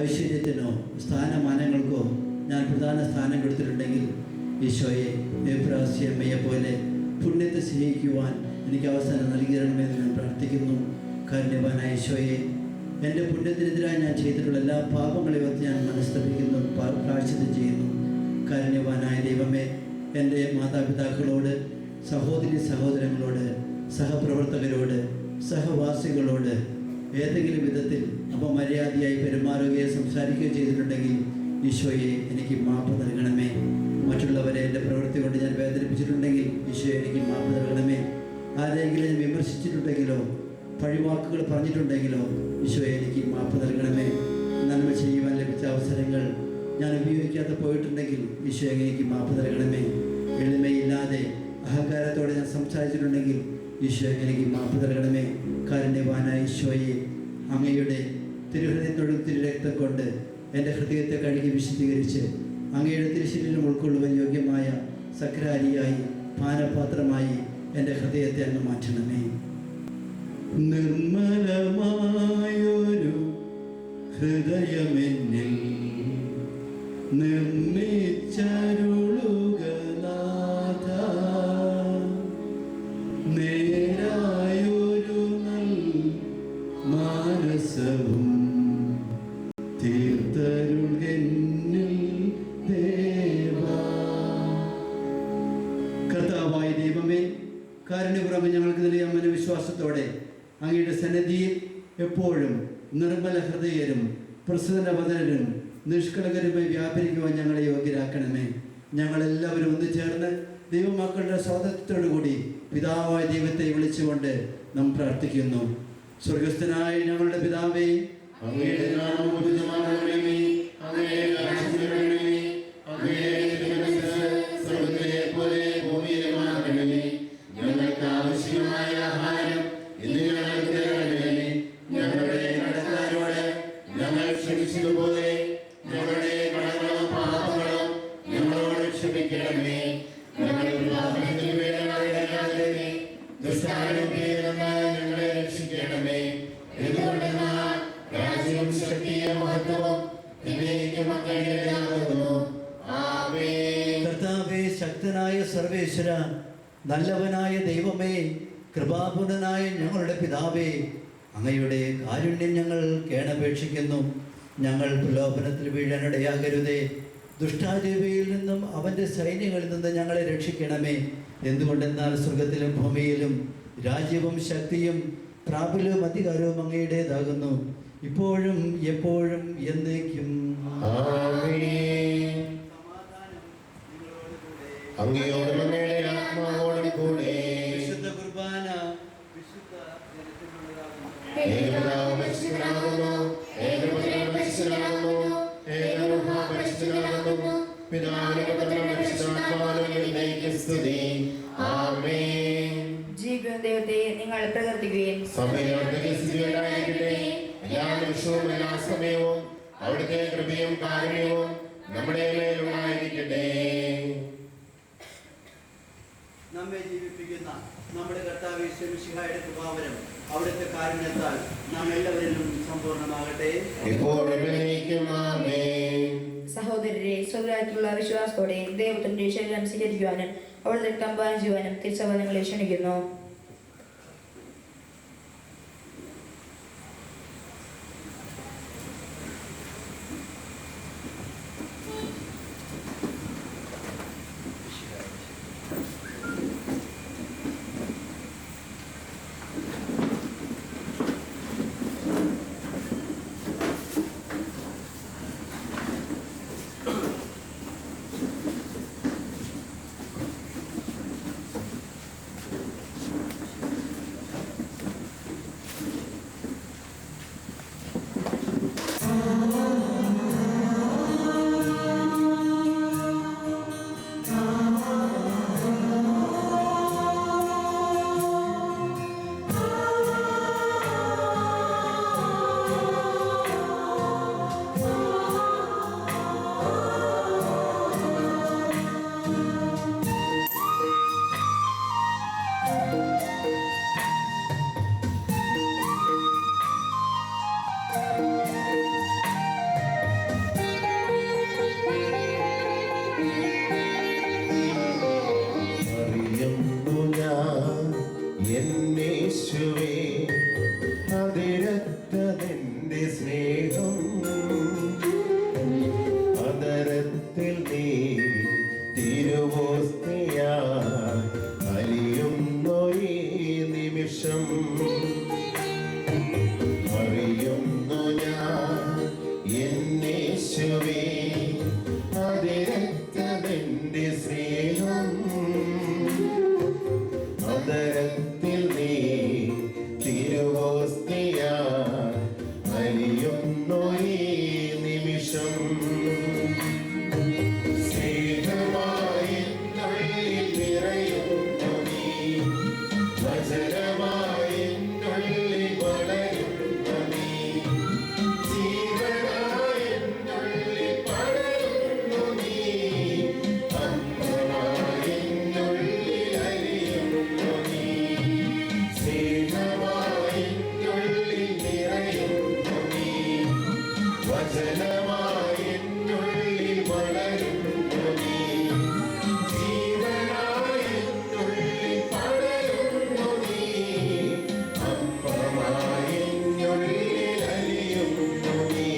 ഐശ്വര്യത്തിനോ സ്ഥാനമാനങ്ങൾക്കോ ഞാൻ പ്രധാന സ്ഥാനം കൊടുത്തിട്ടുണ്ടെങ്കിൽ, ഈശോയെ എബ്രാസ്യമ്മയെ പോലെ പുണ്യത്തെ സ്നേഹിക്കുവാൻ എനിക്ക് അവസരം നൽകി തരണമെന്ന് ഞാൻ പ്രാർത്ഥിക്കുന്നു. കാരുണ്യവാനായ ഈശോയെ, എൻ്റെ പുണ്യത്തിനെതിരായി ഞാൻ ചെയ്തിട്ടുള്ള എല്ലാ പാപങ്ങളെ ഓർത്ത് ഞാൻ മനസ്തപിക്കുന്നു, പ്രായശ്ചിത്തം ചെയ്യുന്നു. കാരുണ്യവാനായ ദൈവമേ, എൻ്റെ മാതാപിതാക്കളോട്, സഹോദരി സഹോദരങ്ങളോട്, സഹപ്രവർത്തകരോട്, സഹവാസികളോട് ഏതെങ്കിലും വിധത്തിൽ അപമര്യാദയായി പെരുമാറുകയോ സംസാരിക്കുകയോ ചെയ്തിട്ടുണ്ടെങ്കിൽ, ഈശോയെ എനിക്ക് മാപ്പ് നൽകണമേ. മറ്റുള്ളവരെ എൻ്റെ പ്രവൃത്തി കൊണ്ട് ഞാൻ വേദനിപ്പിച്ചിട്ടുണ്ടെങ്കിൽ, ഈശോയെ എനിക്ക് മാപ്പ് നൽകണമേ. ആരെങ്കിലും ഞാൻ വിമർശിച്ചിട്ടുണ്ടെങ്കിലോ പഴിവാക്കുകൾ പറഞ്ഞിട്ടുണ്ടെങ്കിലോ, ഈശോയെ എനിക്ക് മാപ്പ് നൽകണമേ. നന്മ ചെയ്യുവാൻ ലഭിച്ച അവസരങ്ങൾ ഞാൻ ഉപയോഗിക്കാതെ പോയിട്ടുണ്ടെങ്കിൽ, ഈശോയെ എനിക്ക് മാപ്പ് നൽകണമേ. എളിമയില്ലാതെ അഹങ്കാരത്തോടെ ഞാൻ സംസാരിച്ചിട്ടുണ്ടെങ്കിൽ, ഈശോയെ എനിക്ക് മാപ്പ് നൽകണമേ. കാരുണ്യവാനായ ഈശോയെ, അങ്ങയുടെ തിരുഹൃദയത്തോടും തിരുരക്തം കൊണ്ട് എൻ്റെ ഹൃദയത്തെ കഴുകി വിശുദ്ധീകരിച്ച് അങ്ങയുടെ തിരുശരീരം ഉൾക്കൊള്ളുവാൻ യോഗ്യമായ സക്രാരിയായി പാനപാത്രമായി എൻ്റെ ഹൃദയത്തെ അങ്ങ് മാറ്റണമേ. നിർമ്മലമായൊരു ഹൃദയമെന്നിൽ നിർമ്മിച്ചരുളുക നാഥ, നേരായൊരു നൽ മാനസവും തീർത്തരുളെന്നിൽ ദേവാ. കർത്താവായ ദൈവമേ, കാരുണ്യപൂർവ്വം ഞങ്ങൾക്ക് നൽകിയ മനോവിശ്വാസത്തോടെ അങ്ങയുടെ സന്നിധിയിൽ എപ്പോഴും നിർമ്മല ഹൃദയരും പ്രസന്നവദനരും നിഷ്കളങ്കരുമായി വ്യാപരിക്കുവാൻ ഞങ്ങളെ യോഗ്യരാക്കണമേ. ഞങ്ങളെല്ലാവരും ഒന്നു ചേർന്ന് ദൈവമക്കളുടെ സ്വാതന്ത്ര്യത്തോടുകൂടി പിതാവായ ദൈവത്തെ വിളിച്ചുകൊണ്ട് നാം പ്രാർത്ഥിക്കുന്നു. സ്വർഗസ്ഥനായ ഞങ്ങളുടെ പിതാവേ, അങ്ങയുടെ നാമം പൂജിതമാകണമേ, അങ്ങയുടെ രാജ്യം വരണമേ, അങ്ങയുടെ തിരുമനസ്സ് സ്വർഗ്ഗത്തിലെ പോലെ ഭൂമിയിലുമാകണമേ. ഞങ്ങൾക്ക് ആവശ്യമായ ആഹാരം ഇന്ന് ഞങ്ങൾക്ക് തരണമേ. ഞങ്ങളുടെ കടക്കാരോട് ഞങ്ങൾ ക്ഷമിച്ചതുപോലെ ഞങ്ങളുടെ കടങ്ങളും പാപങ്ങളും ഞങ്ങളോട് ക്ഷമിക്കണമേ. ഞങ്ങളുടെ പാപത്തിൽ വീഴാതെ ദുഷ്ടാരൂപിയിൽ നിന്ന് ഞങ്ങളെ രക്ഷിക്കണമേ. എന്തുകൊണ്ടെന്നാൽ രാജ്യവും ശക്തിയും മഹത്വവും എന്നേക്കും അങ്ങയുടേതാകുന്നു. ആമേൻ. കർത്താവേ, ശക്തനായ സർവേശ്വര, നല്ലവനായ ദൈവമേ, കൃപാപൂർണനായ ഞങ്ങളുടെ പിതാവേ, അങ്ങയുടെ കാരുണ്യം ഞങ്ങൾ കേണപേക്ഷിക്കുന്നു. ഞങ്ങൾ പ്രലോഭനത്തിൽ വീഴാനിടയാകരുതേ. ദുഷ്ടാരൂപിയിൽ നിന്നും അവൻ്റെ സൈന്യങ്ങളിൽ നിന്ന് ഞങ്ങളെ രക്ഷിക്കണമേ. എന്തുകൊണ്ടെന്നാൽ സ്വർഗത്തിലും ഭൂമിയിലും രാജ്യവും ശക്തിയും പ്രാബല്യവും അധികാരവും അങ്ങയുടേതാകുന്നു, ഇപ്പോഴും എപ്പോഴും എന്നേക്കും. ആമേൻ. അങ്ങയോടും അങ്ങയുടെ ആത്മാവോടും കൂടെ വിശുദ്ധ കുർബാന ഏകപിതാവ് പരിശുദ്ധനാകുന്നു, ഏകപുത്രൻ പരിശുദ്ധനാകുന്നു, ഏകരൂഹ പരിശുദ്ധനാകുന്നു, പിതാവിനും പുത്രനും പരിശുദ്ധാത്മാവിനും എന്നേക്കും സ്തുതി. ആമേൻ. ജീവിക്കുന്ന ദൈവത്തെ നിങ്ങൾ പ്രകീർത്തിക്കുകയും സഭയോടൊക്കെ സ്ഥിതിയുണ്ടായിരിക്കട്ടെ. എല്ലാ നിമിഷവും എല്ലാ സമയവും അവിടുത്തെ കൃപയും കാരുണ്യവും നമ്മുടെ മേലുണ്ടായിരിക്കട്ടെ. നമ്മെ ജീവിപ്പിക്കുന്ന നമ്മുടെ കർത്താവ് മിശിഹായുടെ കൃപാവരം അവിടുത്തെ കാരുണ്യത്താൽ നാം എല്ലാവരിലും സമ്പൂർണ്ണമാകട്ടെ. ഇപ്പോഴും എന്നേക്കും ആമേൻ. സഹോദരരെ, സ്വകാര്യത്തിലുള്ള വിശ്വാസത്തോടെ ദൈവത്തിന്റെ ശരീരം സ്വീകരിക്കുവാനും അവിടുത്തെ രക്തം പാനം ചെയ്യുവാനും തിരുസഭ നിങ്ങളെ ക്ഷണിക്കുന്നു. വചനമായി എന്നുള്ളിൽ വളരുന്നു നീ, ജീവനായി എന്നുള്ളിൽ പടരുന്നു നീ, അപ്പമായി എന്നുള്ളിൽ അലിയുന്നു നീ.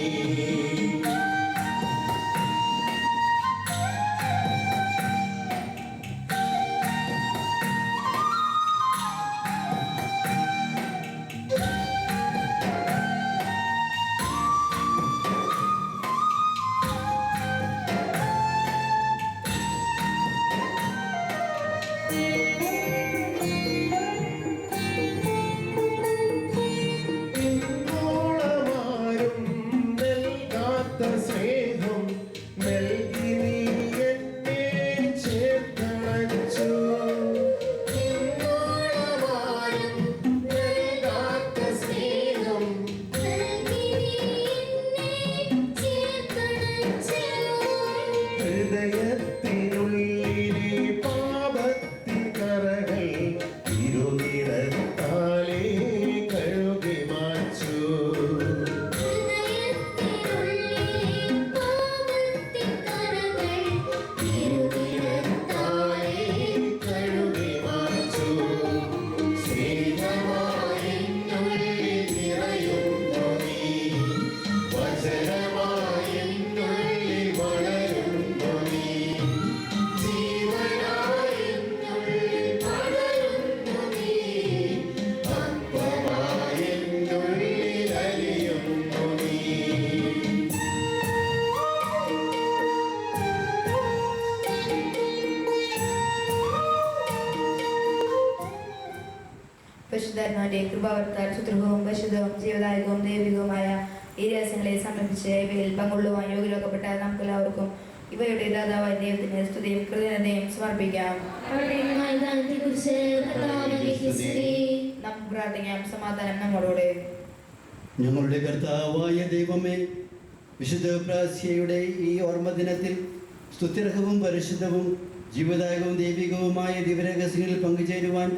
ഇന്നോളമാരും നൽകാത്ത സ്നേഹം നൽകി നീ എന്നെ ചേർത്തണച്ചു. ഇന്നോളമാരും നൽകാത്ത സ്നേഹം ഹൃദയത്തിനുള്ളിലെ പാപത്തിൻ കറകൾ തിരുനിറത്താലേ കഴുകി മാച്ചു. തിരുനിറത്താലേ കഴുകി മാച്ചു. സ്നേഹമായി എന്നുള്ളിൽ നിറയുന്നു നീ, വചനമായി എന്നുള്ളിൽ വളരുന്നു നീ, ജീവനായി എന്നുള്ളിൽ പടരുന്നു നീ, അപ്പമായി എന്നുള്ളിൽ അലിയുന്നു നീ. പരിശുദ്ധാത്മാവിന്റെ കൃപാവർത്താൽ സുദൃഢവും പരിശുദ്ധവും ജീവദായകവും ദൈവികവുമായ ഈ രഹസ്യങ്ങളെ സമർപ്പിച്ച് ഇവയിൽ പങ്കുള്ളുവാൻ യോഗ്യരാക്കപ്പെട്ട നമുക്കെല്ലാവർക്കും ഇവയുടെ ദാതാവായ ദൈവത്തിന് സ്തുതിയും കൃതജ്ഞതയും സമർപ്പിക്കാം. നമുക്ക് പ്രാർത്ഥിക്കാം. സമാധാനം നമ്മോടുകൂടെ. ഞങ്ങളുടെ കർത്താവായ ദൈവമേ, വിശുദ്ധ പ്രാസ്യയുടെ ഈ ഓർമ്മ ദിനത്തിൽ സ്തുത്യർഹവും പരിശുദ്ധവും ജീവദായകവും ദൈവികവുമായ ദിവ്യരഹസ്യങ്ങളിൽ പങ്കുചേരുവാൻ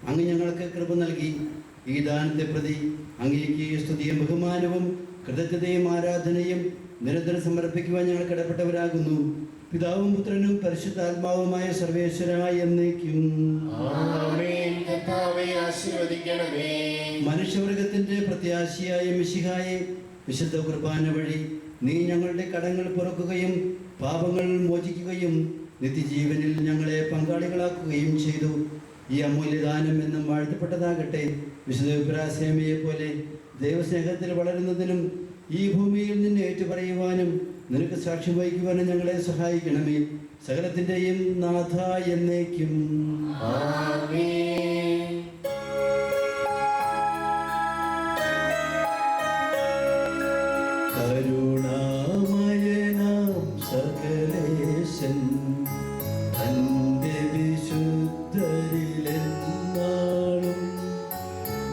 അങ്ങ് ഞങ്ങൾക്ക് കൃപ നൽകി. ഈ ദാനത്തെ പ്രതി അങ്ങേക്ക് സ്തുതിയും ബഹുമാനവും കൃതജ്ഞതയും ആരാധനയും നിരന്തരം സമർപ്പിക്കുവാൻ ഞങ്ങൾ കടപ്പെട്ടവരാകുന്നു. പിതാവും പുത്രനും പരിശുദ്ധാത്മാവുമായ സർവേശ്വരായ എന്നേക്കും ആമേൻ. കർത്താവേ, ആശീർവദിക്കണമേ. മനുഷ്യവർഗത്തിന്റെ പ്രത്യാശയായ മിശിഹായെ, വിശുദ്ധ കുർബാന വഴി നീ ഞങ്ങളുടെ കടങ്ങൾ പൊറുക്കുകയും പാപങ്ങൾ മോചിക്കുകയും നിത്യജീവനിൽ ഞങ്ങളെ പങ്കാളികളാക്കുകയും ചെയ്തു. ഈ അമൂല്യദാനം എന്നും വാഴ്ത്തപ്പെട്ടതാകട്ടെ. വിശുദ്ധ വിപ്രാസേമയെ പോലെ ദൈവസ്നേഹത്തിൽ വളരുന്നതിനും ഈ ഭൂമിയിൽ നിന്ന് ഏറ്റുപറയുവാനും നിനക്ക് സാക്ഷ്യം വഹിക്കുവാനും ഞങ്ങളെ സഹായിക്കണമേ. സകലത്തിൻ്റെയും നാഥ എന്നേക്കും ആമേൻ. കരുണാമയനാം സകലേശൻ തൻ്റെ വിശുദ്ധരിലെന്നാളും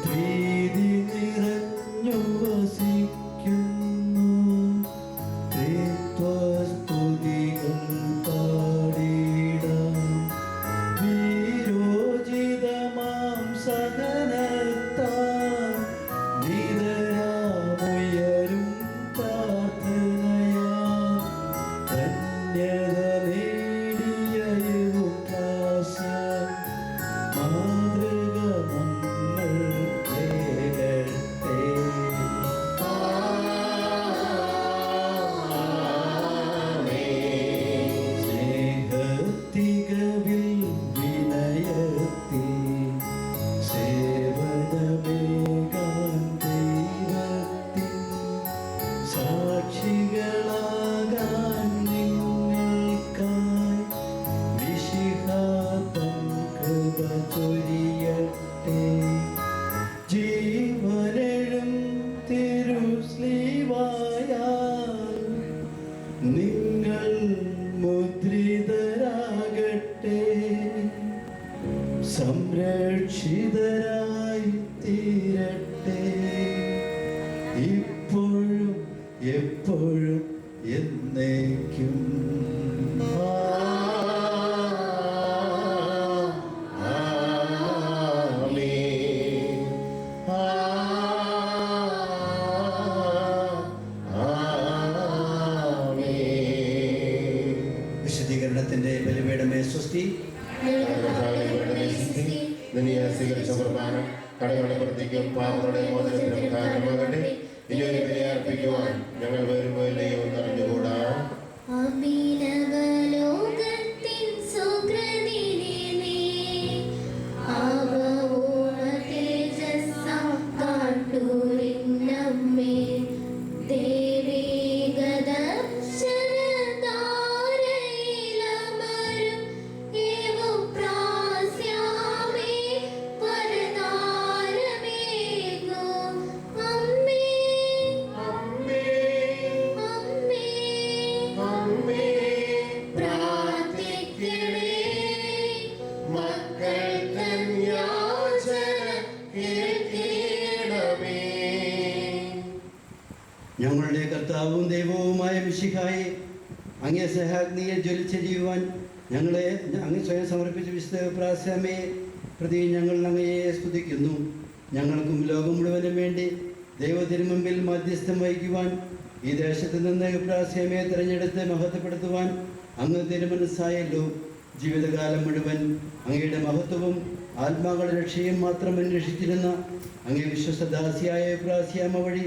പ്രീതി നിറഞ്ഞു വസിക്കുന്നു. ത്രിത്വസ്തുതികൾ പാടിടാം. വീരോചിതമാം സഹനത്താൽ നിതരാമുയരും പ്രാർത്ഥനയാൽ ധന്യത നേടിയ യുവപ്രാസം മാതൃക നമ്മൾ കേൾക്കട്ടെ. സ്നേഹത്തികവിൽ വിനയത്തിൽ സേവനമേകാൻ ദൈവത്തിൽ സാക്ഷികളാകാൻ നിങ്ങൾക്കായി വിശിഹാതൻ കൃപ ചൊരിയട്ടെ. ജീവനെഴും തിരുസ്ലീവായാൽ നിങ്ങൾ മുദ്രിതരാകട്ടെ. സംരക്ഷിതരായി തീരട്ടെ. ഇപ്പോഴും എപ്പോഴും എന്നേക്കും ആമേൻ. സ്തുതി. സ്വീകരിച്ച കുർബാന കടകളുടെ വൃത്തിക്കും പാപങ്ങളുടെ മോചനത്തിനും കാരണമാകട്ടെ. ഇനി ഒരു ബലി അർപ്പിക്കുവാൻ ഞങ്ങൾ വരുമോ ഇല്ലയോ എന്നറിഞ്ഞുകൂടാ. അഭിനവലോകത്തിൻ സുകൃതിനെ നീ ആവോമ തേജസ്സാം കാട്ടൂരിന്നമ്മേ ദേവീഗദർശനധാരയിലമരും ഏവം പ്രാസ്യാമേ വരദാനമേകോ അമ്മേ അമ്മേ അമ്മേ അമ്മേ പ്രാർത്ഥിക്കണേ മക്കൾ തൻ യാചന കേൾക്കണമേ. ഞങ്ങളുടെ കർത്താവും ദൈവവുമായ മിശിഹായെ, അങ്ങേ സ്നേഹാഗ്നിയെ ജ്വലിച്ചെരിയുവാൻ ഞങ്ങളെ അങ്ങ് സ്വയം സമർപ്പിച്ച വിശുദ്ധ പ്രാസ്യമേ പ്രതി ഞങ്ങൾ അങ്ങയെ സ്തുതിക്കുന്നു. ഞങ്ങൾക്കും ലോകം മുഴുവനും വേണ്ടി ദൈവത്തിരുമുമ്പിൽ മധ്യസ്ഥം വഹിക്കുവാൻ ഈ ദേശത്ത് നിന്ന് പ്രാസ്യമയെ തിരഞ്ഞെടുത്ത് മഹത്വപ്പെടുത്തുവാൻ അങ്ങ് തിരുമനസ്സായല്ലോ. ജീവിതകാലം മുഴുവൻ അങ്ങയുടെ മഹത്വവും ആത്മാക്കളുടെ രക്ഷയും മാത്രം അന്വേഷിച്ചിരുന്ന അങ്ങേ വിശ്വസ്തദാസിയായ പ്രാസ്യാമ വഴി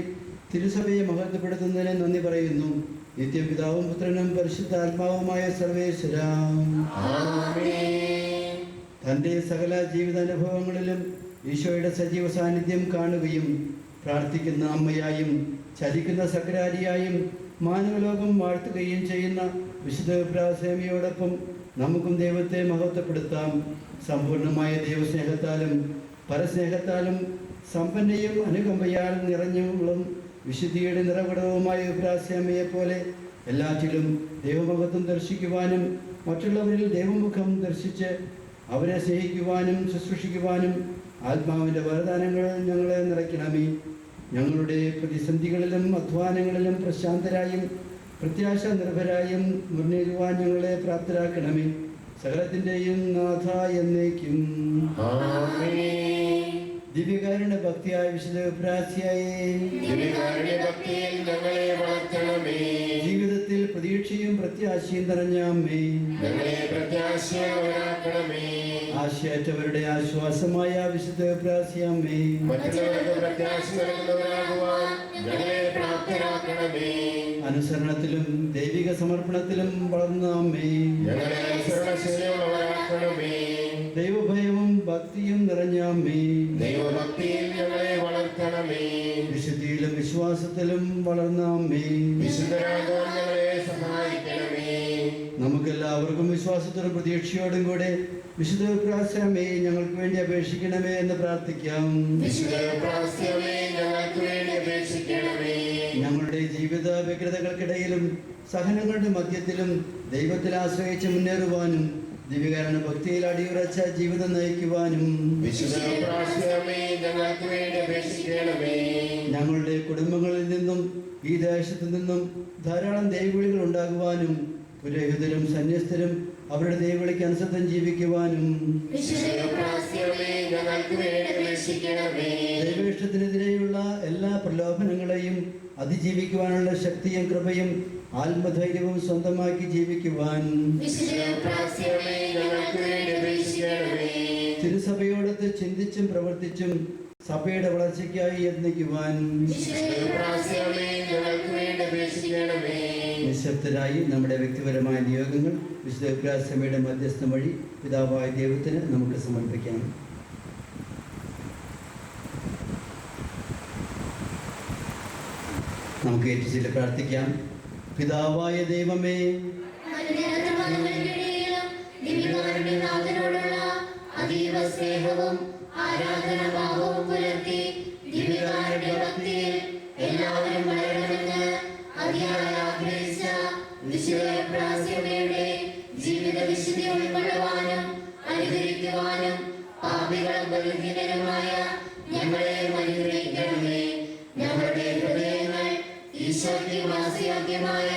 തിരുസഭയെ മഹത്വപ്പെടുത്തുന്നതിന് നന്ദി പറയുന്നു. നിത്യപിതാവും പുത്രനും പരിശുദ്ധാത്മാവുമായ സർവേശ്വര തൻ്റെ സകല ജീവിതാനുഭവങ്ങളിലും ഈശോയുടെ സജീവ സാന്നിധ്യം കാണുകയും പ്രാർത്ഥിക്കുന്ന അമ്മയായും ചലിക്കുന്ന സക്രാരിയായും മാനവലോകം വാഴ്ത്തുകയും ചെയ്യുന്ന വിശുദ്ധ പ്രാസേമിയോടൊപ്പം നമുക്കും ദൈവത്തെ മഹത്വപ്പെടുത്താം. സമ്പൂർണമായ ദൈവസ്നേഹത്താലും പരസ്നേഹത്താലും സമ്പന്നയും അനുകമ്പയാൽ നിറഞ്ഞും വിശുദ്ധിയുടെ നിറകുടവുമായ പ്രാസ്യാമയെ പോലെ എല്ലാറ്റിലും ദൈവമഹത്വം ദർശിക്കുവാനും മറ്റുള്ളവരിൽ ദൈവമുഖം ദർശിച്ച് അവരെ സ്നേഹിക്കുവാനും ശുശ്രൂഷിക്കുവാനും ആത്മാവിൻ്റെ വരദാനങ്ങൾ ഞങ്ങളെ നിറയ്ക്കണമേ. ഞങ്ങളുടെ പ്രതിസന്ധികളിലും അധ്വാനങ്ങളിലും പ്രശാന്തരായും പ്രത്യാശ നിർഭരായും മുന്നേറുവാൻ ഞങ്ങളെ പ്രാപ്തരാക്കണമേ. സകലത്തിൻ്റെയും നാഥ എന്നേക്കും. ദിവ്യകാരുണ്യ ഭക്തിയായ വിശുദ്ധ പ്രാസ്യായേ, ജീവിതത്തിൽ പ്രതീക്ഷയും പ്രത്യാശയും നിറഞ്ഞ അമ്മേ, ആശയറ്റവരുടെ ആശ്വാസമായ വിശുദ്ധ പ്രാസ്യാമേ, അനുസരണത്തിലും ദൈവിക സമർപ്പണത്തിലും വളർന്ന അമ്മേ, ദൈവഭയവും ഭക്തിയും നിറഞ്ഞ അമ്മേ, ദൈവഭക്തിയിൽ ഞങ്ങളെ വളർത്തണമേ. വിശുദ്ധിയിലും വിശ്വാസത്തിലും വളർന്ന അമ്മേ, വിശുദ്ധരാകാൻ ഞങ്ങളെ സഹായിക്കണമേ. നമുക്കെല്ലാവർക്കും വിശ്വാസത്തോടും പ്രതീക്ഷയോടും കൂടെ വിശുദ്ധ പ്രാസ്യമേ ഞങ്ങൾക്ക് വേണ്ടി അപേക്ഷിക്കണമേ എന്ന് പ്രാർത്ഥിക്കാം. വിശുദ്ധ പ്രാസ്യമേ ഞങ്ങൾക്ക് വേണ്ടി അപേക്ഷിക്കണമേ. ഞങ്ങളുടെ ജീവിത വ്യഗ്രതകൾക്കിടയിലും സഹനങ്ങളുടെ മധ്യത്തിലും ദൈവത്തിൽ ആശ്രയിച്ച് മുന്നേറുവാനും ദിവ്യകാരുണ്യ ഭക്തിയിൽ അടിയുറച്ച ജീവിതം നയിക്കുവാനും വിശുദ്ധ പ്രാസ്യമേ ഞങ്ങൾക്ക് വേണ്ടി അപേക്ഷിക്കണമേ. ഞങ്ങളുടെ കുടുംബങ്ങളിൽ നിന്നും ഈ ദേശത്തു നിന്നും ധാരാളം ദൈവവിളികൾ ഉണ്ടാകുവാനും പുരോഹിതരും സന്യസ്തരും അവരുടെ ദൈവവിളിക്ക് അനുസൃതം ജീവിക്കുവാനും ദൈവേഷ്ടത്തിനെതിരെയുള്ള എല്ലാ പ്രലോഭനങ്ങളെയും അതിജീവിക്കുവാനുള്ള ശക്തിയും കൃപയും ആത്മധൈര്യവും സ്വന്തമാക്കി ജീവിക്കുവാൻ തിരുസഭയോടൊത്ത് ചിന്തിച്ചും പ്രവർത്തിച്ചും സഭയുടെ വളർച്ചയ്ക്കായി യത്നിക്കുവാൻ നിശബ്ദരായി നമ്മുടെ വ്യക്തിപരമായ നിയോഗങ്ങൾ വിശുദ്ധ പ്രാസമയുടെ മധ്യസ്ഥം വഴി പിതാവായ ദൈവത്തിന് നമുക്ക് സമർപ്പിക്കാം. നമുക്ക് ഏറ്റുചൊല്ലി പ്രാർത്ഥിക്കാം. പിതാവായ ദൈവമേ, അതീവ സ്നേഹവും ആരാധനാഭാവവും പുലർത്തി ദിവ്യകാരുണ്യഭക്തിയിൽ എല്ലാവരും വളരണമെന്ന് അതിയായി ആഗ്രഹിച്ച വിശുദ്ധ പ്രാസ്യമയുടെ ജീവിത വിശുദ്ധി ഉൾക്കൊള്ളുവാനും അനുകരിക്കുവാനും പാപികളും ബലഹീനരുമായ ഞങ്ങളെ അനുഗ്രഹിക്കണമേ. ഞങ്ങളുടെ ഹൃദയങ്ങൾ ഈശോയ്ക്ക് വാസയോഗ്യമായ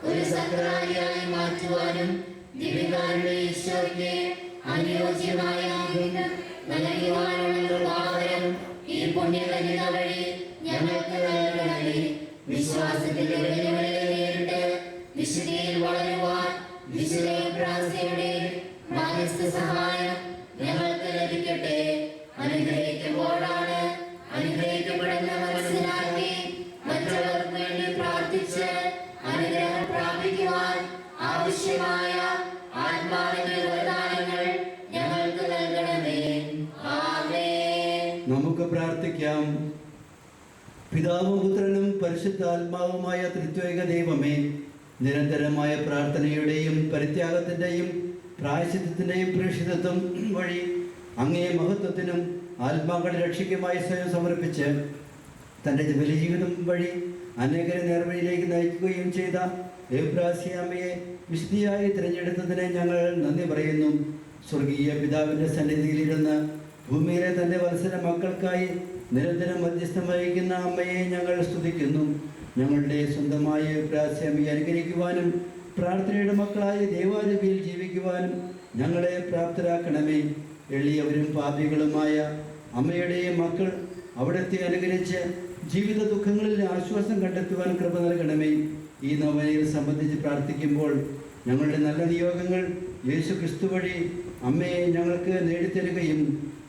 ഒരു സക്രാരിയായി മാറ്റുവാനും ദിവ്യകാരുണ്യ ഈശോയ്ക്ക് അനുയോജ്യമായ നൽകുവാനുള്ള കൃപാവരം ഈ പുണ്യകന്യക വഴി ഞങ്ങൾക്ക് നൽകണമേ. വിശ്വാസത്തിന്റെ വെല്ലുവിളികളെ നേരിട്ട് വിശുദ്ധിയിൽ വളരുവാൻ വിശുദ്ധ പ്രാർത്ഥനയുടെ മാധ്യസ്ഥ സഹായം ഞങ്ങൾക്ക് ലഭിക്കട്ടെ. അനുഗ്രഹിക്കുമ്പോഴാണ് അനുഗ്രഹിക്കപ്പെടുന്ന മനസ്സിലാക്കി മറ്റുള്ളവർക്ക് വേണ്ടി പ്രാർത്ഥിച്ച് അനുഗ്രഹം പ്രാപിക്കുവാൻ ആവശ്യമായ ആത്മാവിന്റെ വരദാനങ്ങൾ ഞങ്ങൾക്ക് നൽകണമേ. ആമേൻ. നമുക്ക് പ്രാർത്ഥിക്കാം. പിതാവും പുത്രനും പരിശുദ്ധാത്മാവുമായ ത്രിത്വൈക ദൈവമേ, നിരന്തരമായ പ്രാർത്ഥനയുടെയും പരിത്യാഗത്തിൻ്റെയും പ്രായശ്ചിത്തത്തിൻ്റെയും പ്രേക്ഷിതത്വം വഴി അങ്ങേ മഹത്വത്തിനും ആത്മാക്കളുടെ രക്ഷയ്ക്കുമായി സ്വയം സമർപ്പിച്ച് തൻ്റെ ബലിജീവിതം വഴി അനേകരെ നേർവഴിയിലേക്ക് നയിക്കുകയും ചെയ്ത എബ്രാസ്യാമയെ വിശുദ്ധിയായി തിരഞ്ഞെടുത്തതിനെ ഞങ്ങൾ നന്ദി പറയുന്നു. സ്വർഗീയ പിതാവിൻ്റെ സന്നിധിയിലിരുന്ന് ഭൂമിയിലെ തൻ്റെ വത്സര മക്കൾക്കായി നിരന്തരം മധ്യസ്ഥം വഹിക്കുന്ന അമ്മയെ ഞങ്ങൾ സ്തുതിക്കുന്നു. ഞങ്ങളുടെ സ്വന്തമായ എബ്രാസ്യാമയെ അനുകരിക്കുവാനും പ്രാർത്ഥനയുടെ മക്കളായ ദേവാരൂപിയിൽ ജീവിക്കുവാനും ഞങ്ങളെ പ്രാപ്തരാക്കണമേ. എളിയവരും പാപികളുമായ അമ്മയുടെ മക്കൾ അവിടത്തെ അനുകരിച്ച് ജീവിത ദുഃഖങ്ങളിൽ ആശ്വാസം കണ്ടെത്തുവാൻ കൃപ നൽകണമേ. ഈ നവനയിൽ സംബന്ധിച്ച് പ്രാർത്ഥിക്കുമ്പോൾ ഞങ്ങളുടെ നല്ല നിയോഗങ്ങൾ യേശു ക്രിസ്തു വഴി അമ്മയെ ഞങ്ങൾക്ക് നേടിത്തരുകയും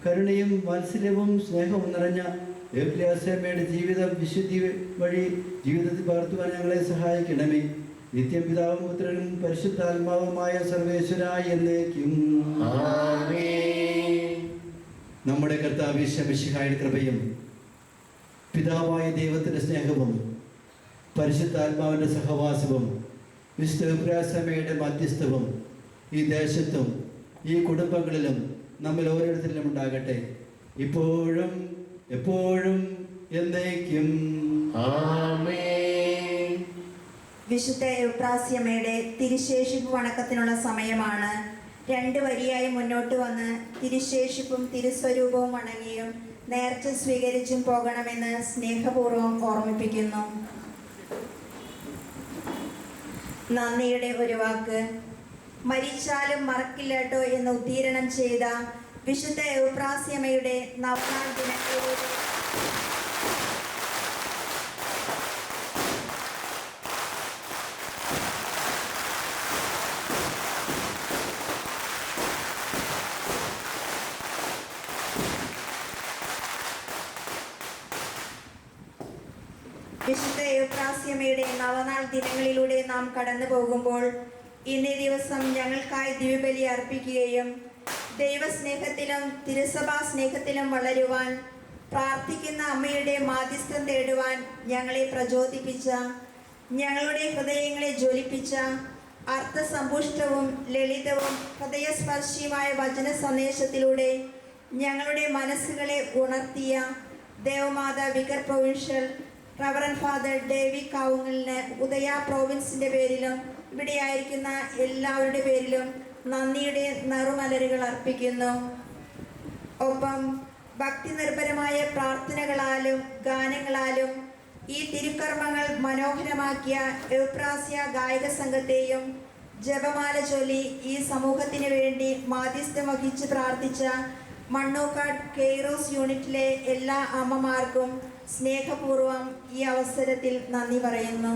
കരുണയും വാത്സല്യവും സ്നേഹവും നിറഞ്ഞ എബ്രാസ്യാമയുടെ ജീവിത വിശുദ്ധി വഴി ജീവിതത്തിൽ പകർത്തുവാൻ ഞങ്ങളെ സഹായിക്കണമേ. നിത്യം പിതാവും പുത്രനും പരിശുദ്ധാത്മാവുമായ സർവേശ്വര എന്നേക്കും. നമ്മുടെ കർത്താവ് ഈശോ മിശിഹായുടെ കൃപയും പിതാവായ ദൈവത്തിൻ്റെ സ്നേഹവും പരിശുദ്ധാത്മാവിൻ്റെ സഹവാസവും വിശുദ്ധ എബ്രാസ്യാമയുടെ മധ്യസ്ഥവും ഈ ദേശത്തും ഈ കുടുംബങ്ങളിലും നമ്മൾ ഓരോരുത്തരിലും ഉണ്ടാകട്ടെ, ഇപ്പോഴും എപ്പോഴും എന്നേക്കും. ആമേൻ. വിശുദ്ധ എബ്രാസ്യാമയുടെ തിരുശേഷിപ്പ് വണക്കത്തിനുള്ള സമയമാണ്. 2 വരിയായി മുന്നോട്ട് വന്ന് തിരുശേഷിപ്പും തിരുസ്വരൂപവും വണങ്ങിയും നേർച്ച സ്വീകരിച്ചും പോകണമെന്ന് സ്നേഹപൂർവ്വം ഓർമ്മിപ്പിക്കുന്നു. നന്ദിയുടെ ഒരു വാക്ക്. മരിച്ചാലും മറക്കില്ലട്ടോ എന്ന് ഉദ്ധീരണം ചെയ്ത വിശുദ്ധ എബ്രാസ്യാമയുടെ നവനാൾ ദിനത്തിലൂടെ വിശുദ്ധ എബ്രാസ്യാമയുടെ നവനാൾ ദിനങ്ങളിലൂടെ നാം കടന്നു പോകുമ്പോൾ ഇന്നേ ദിവസം ഞങ്ങൾക്കായി ദിവ്യബലി അർപ്പിക്കുകയും ദൈവസ്നേഹത്തിലും തിരുസഭാ സ്നേഹത്തിലും വളരുവാൻ പ്രാർത്ഥിക്കുന്ന അമ്മയുടെ മാധ്യസ്ഥം തേടുവാൻ ഞങ്ങളെ പ്രചോദിപ്പിച്ച, ഞങ്ങളുടെ ഹൃദയങ്ങളെ ജ്വലിപ്പിച്ച അർത്ഥസമ്പുഷ്ടവും ലളിതവും ഹൃദയസ്പർശിയുമായ വചന സന്ദേശത്തിലൂടെ ഞങ്ങളുടെ മനസ്സുകളെ ഉണർത്തിയ Devamatha vicar provincial reverend father Davy കാവുങ്ങലിന് ഉദയ പ്രോവിൻസിൻ്റെ പേരിലും ഇവിടെയായിരിക്കുന്ന എല്ലാവരുടെ പേരിലും നന്ദിയുടെ നറുമലരുകൾ അർപ്പിക്കുന്നു. ഒപ്പം ഭക്തി നിർഭരമായ പ്രാർത്ഥനകളാലും ഗാനങ്ങളാലും ഈ തിരുക്കർമ്മങ്ങൾ മനോഹരമാക്കിയ എബ്രാസ്യ ഗായക സംഘത്തെയും ജപമാല ചൊല്ലി ഈ സമൂഹത്തിന് വേണ്ടി മാധ്യസ്ഥം വഹിച്ച് പ്രാർത്ഥിച്ച മണ്ണൂക്കാട് കെയ്റോസ് യൂണിറ്റിലെ എല്ലാ അമ്മമാർക്കും സ്നേഹപൂർവ്വം ഈ അവസരത്തിൽ നന്ദി പറയുന്നു.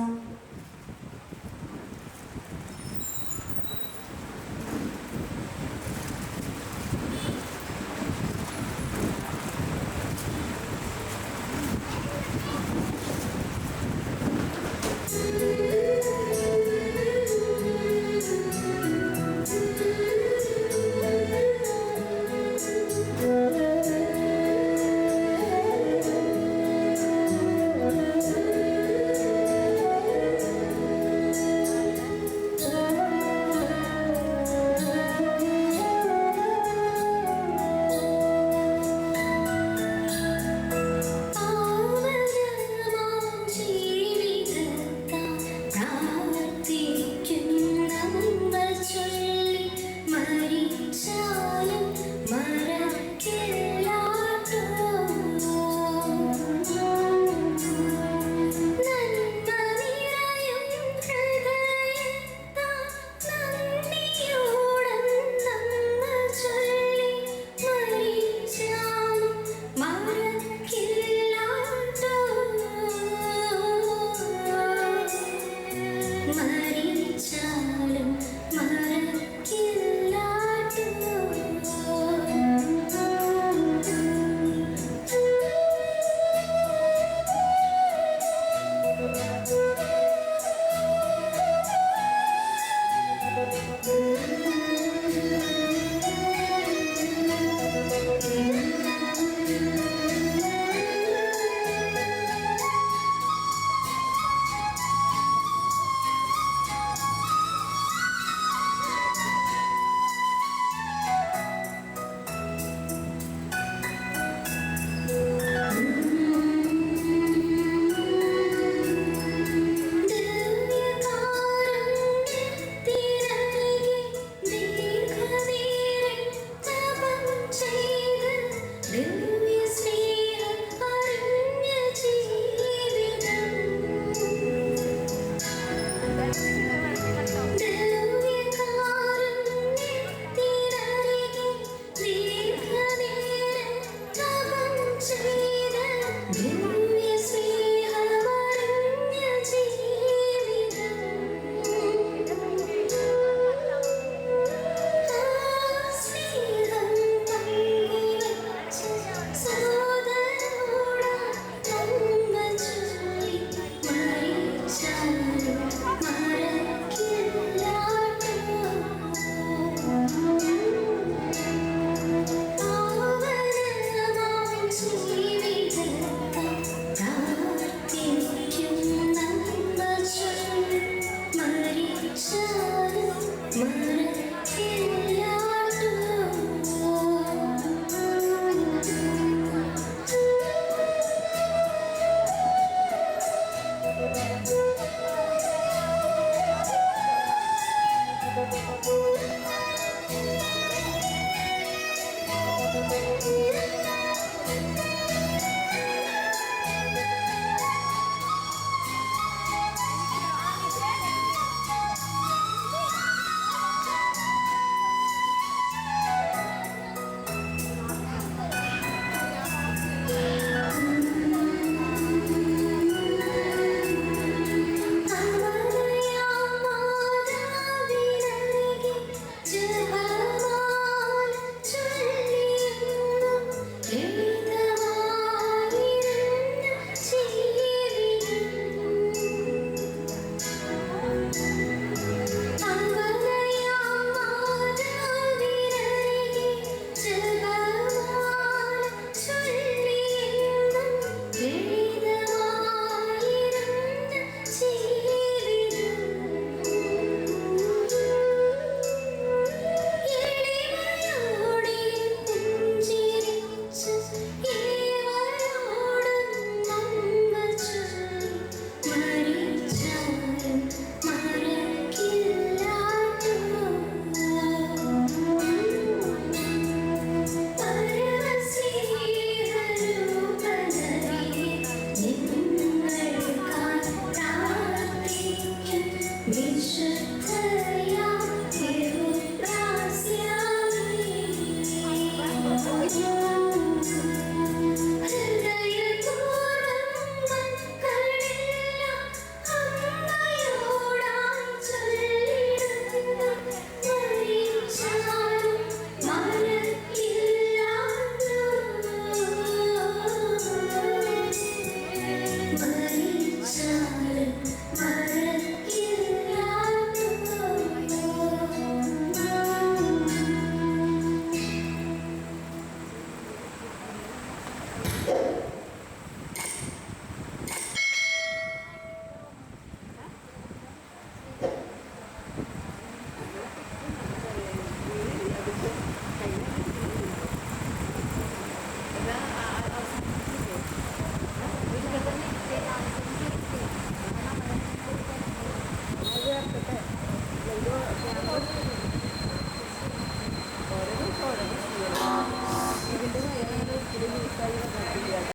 Maria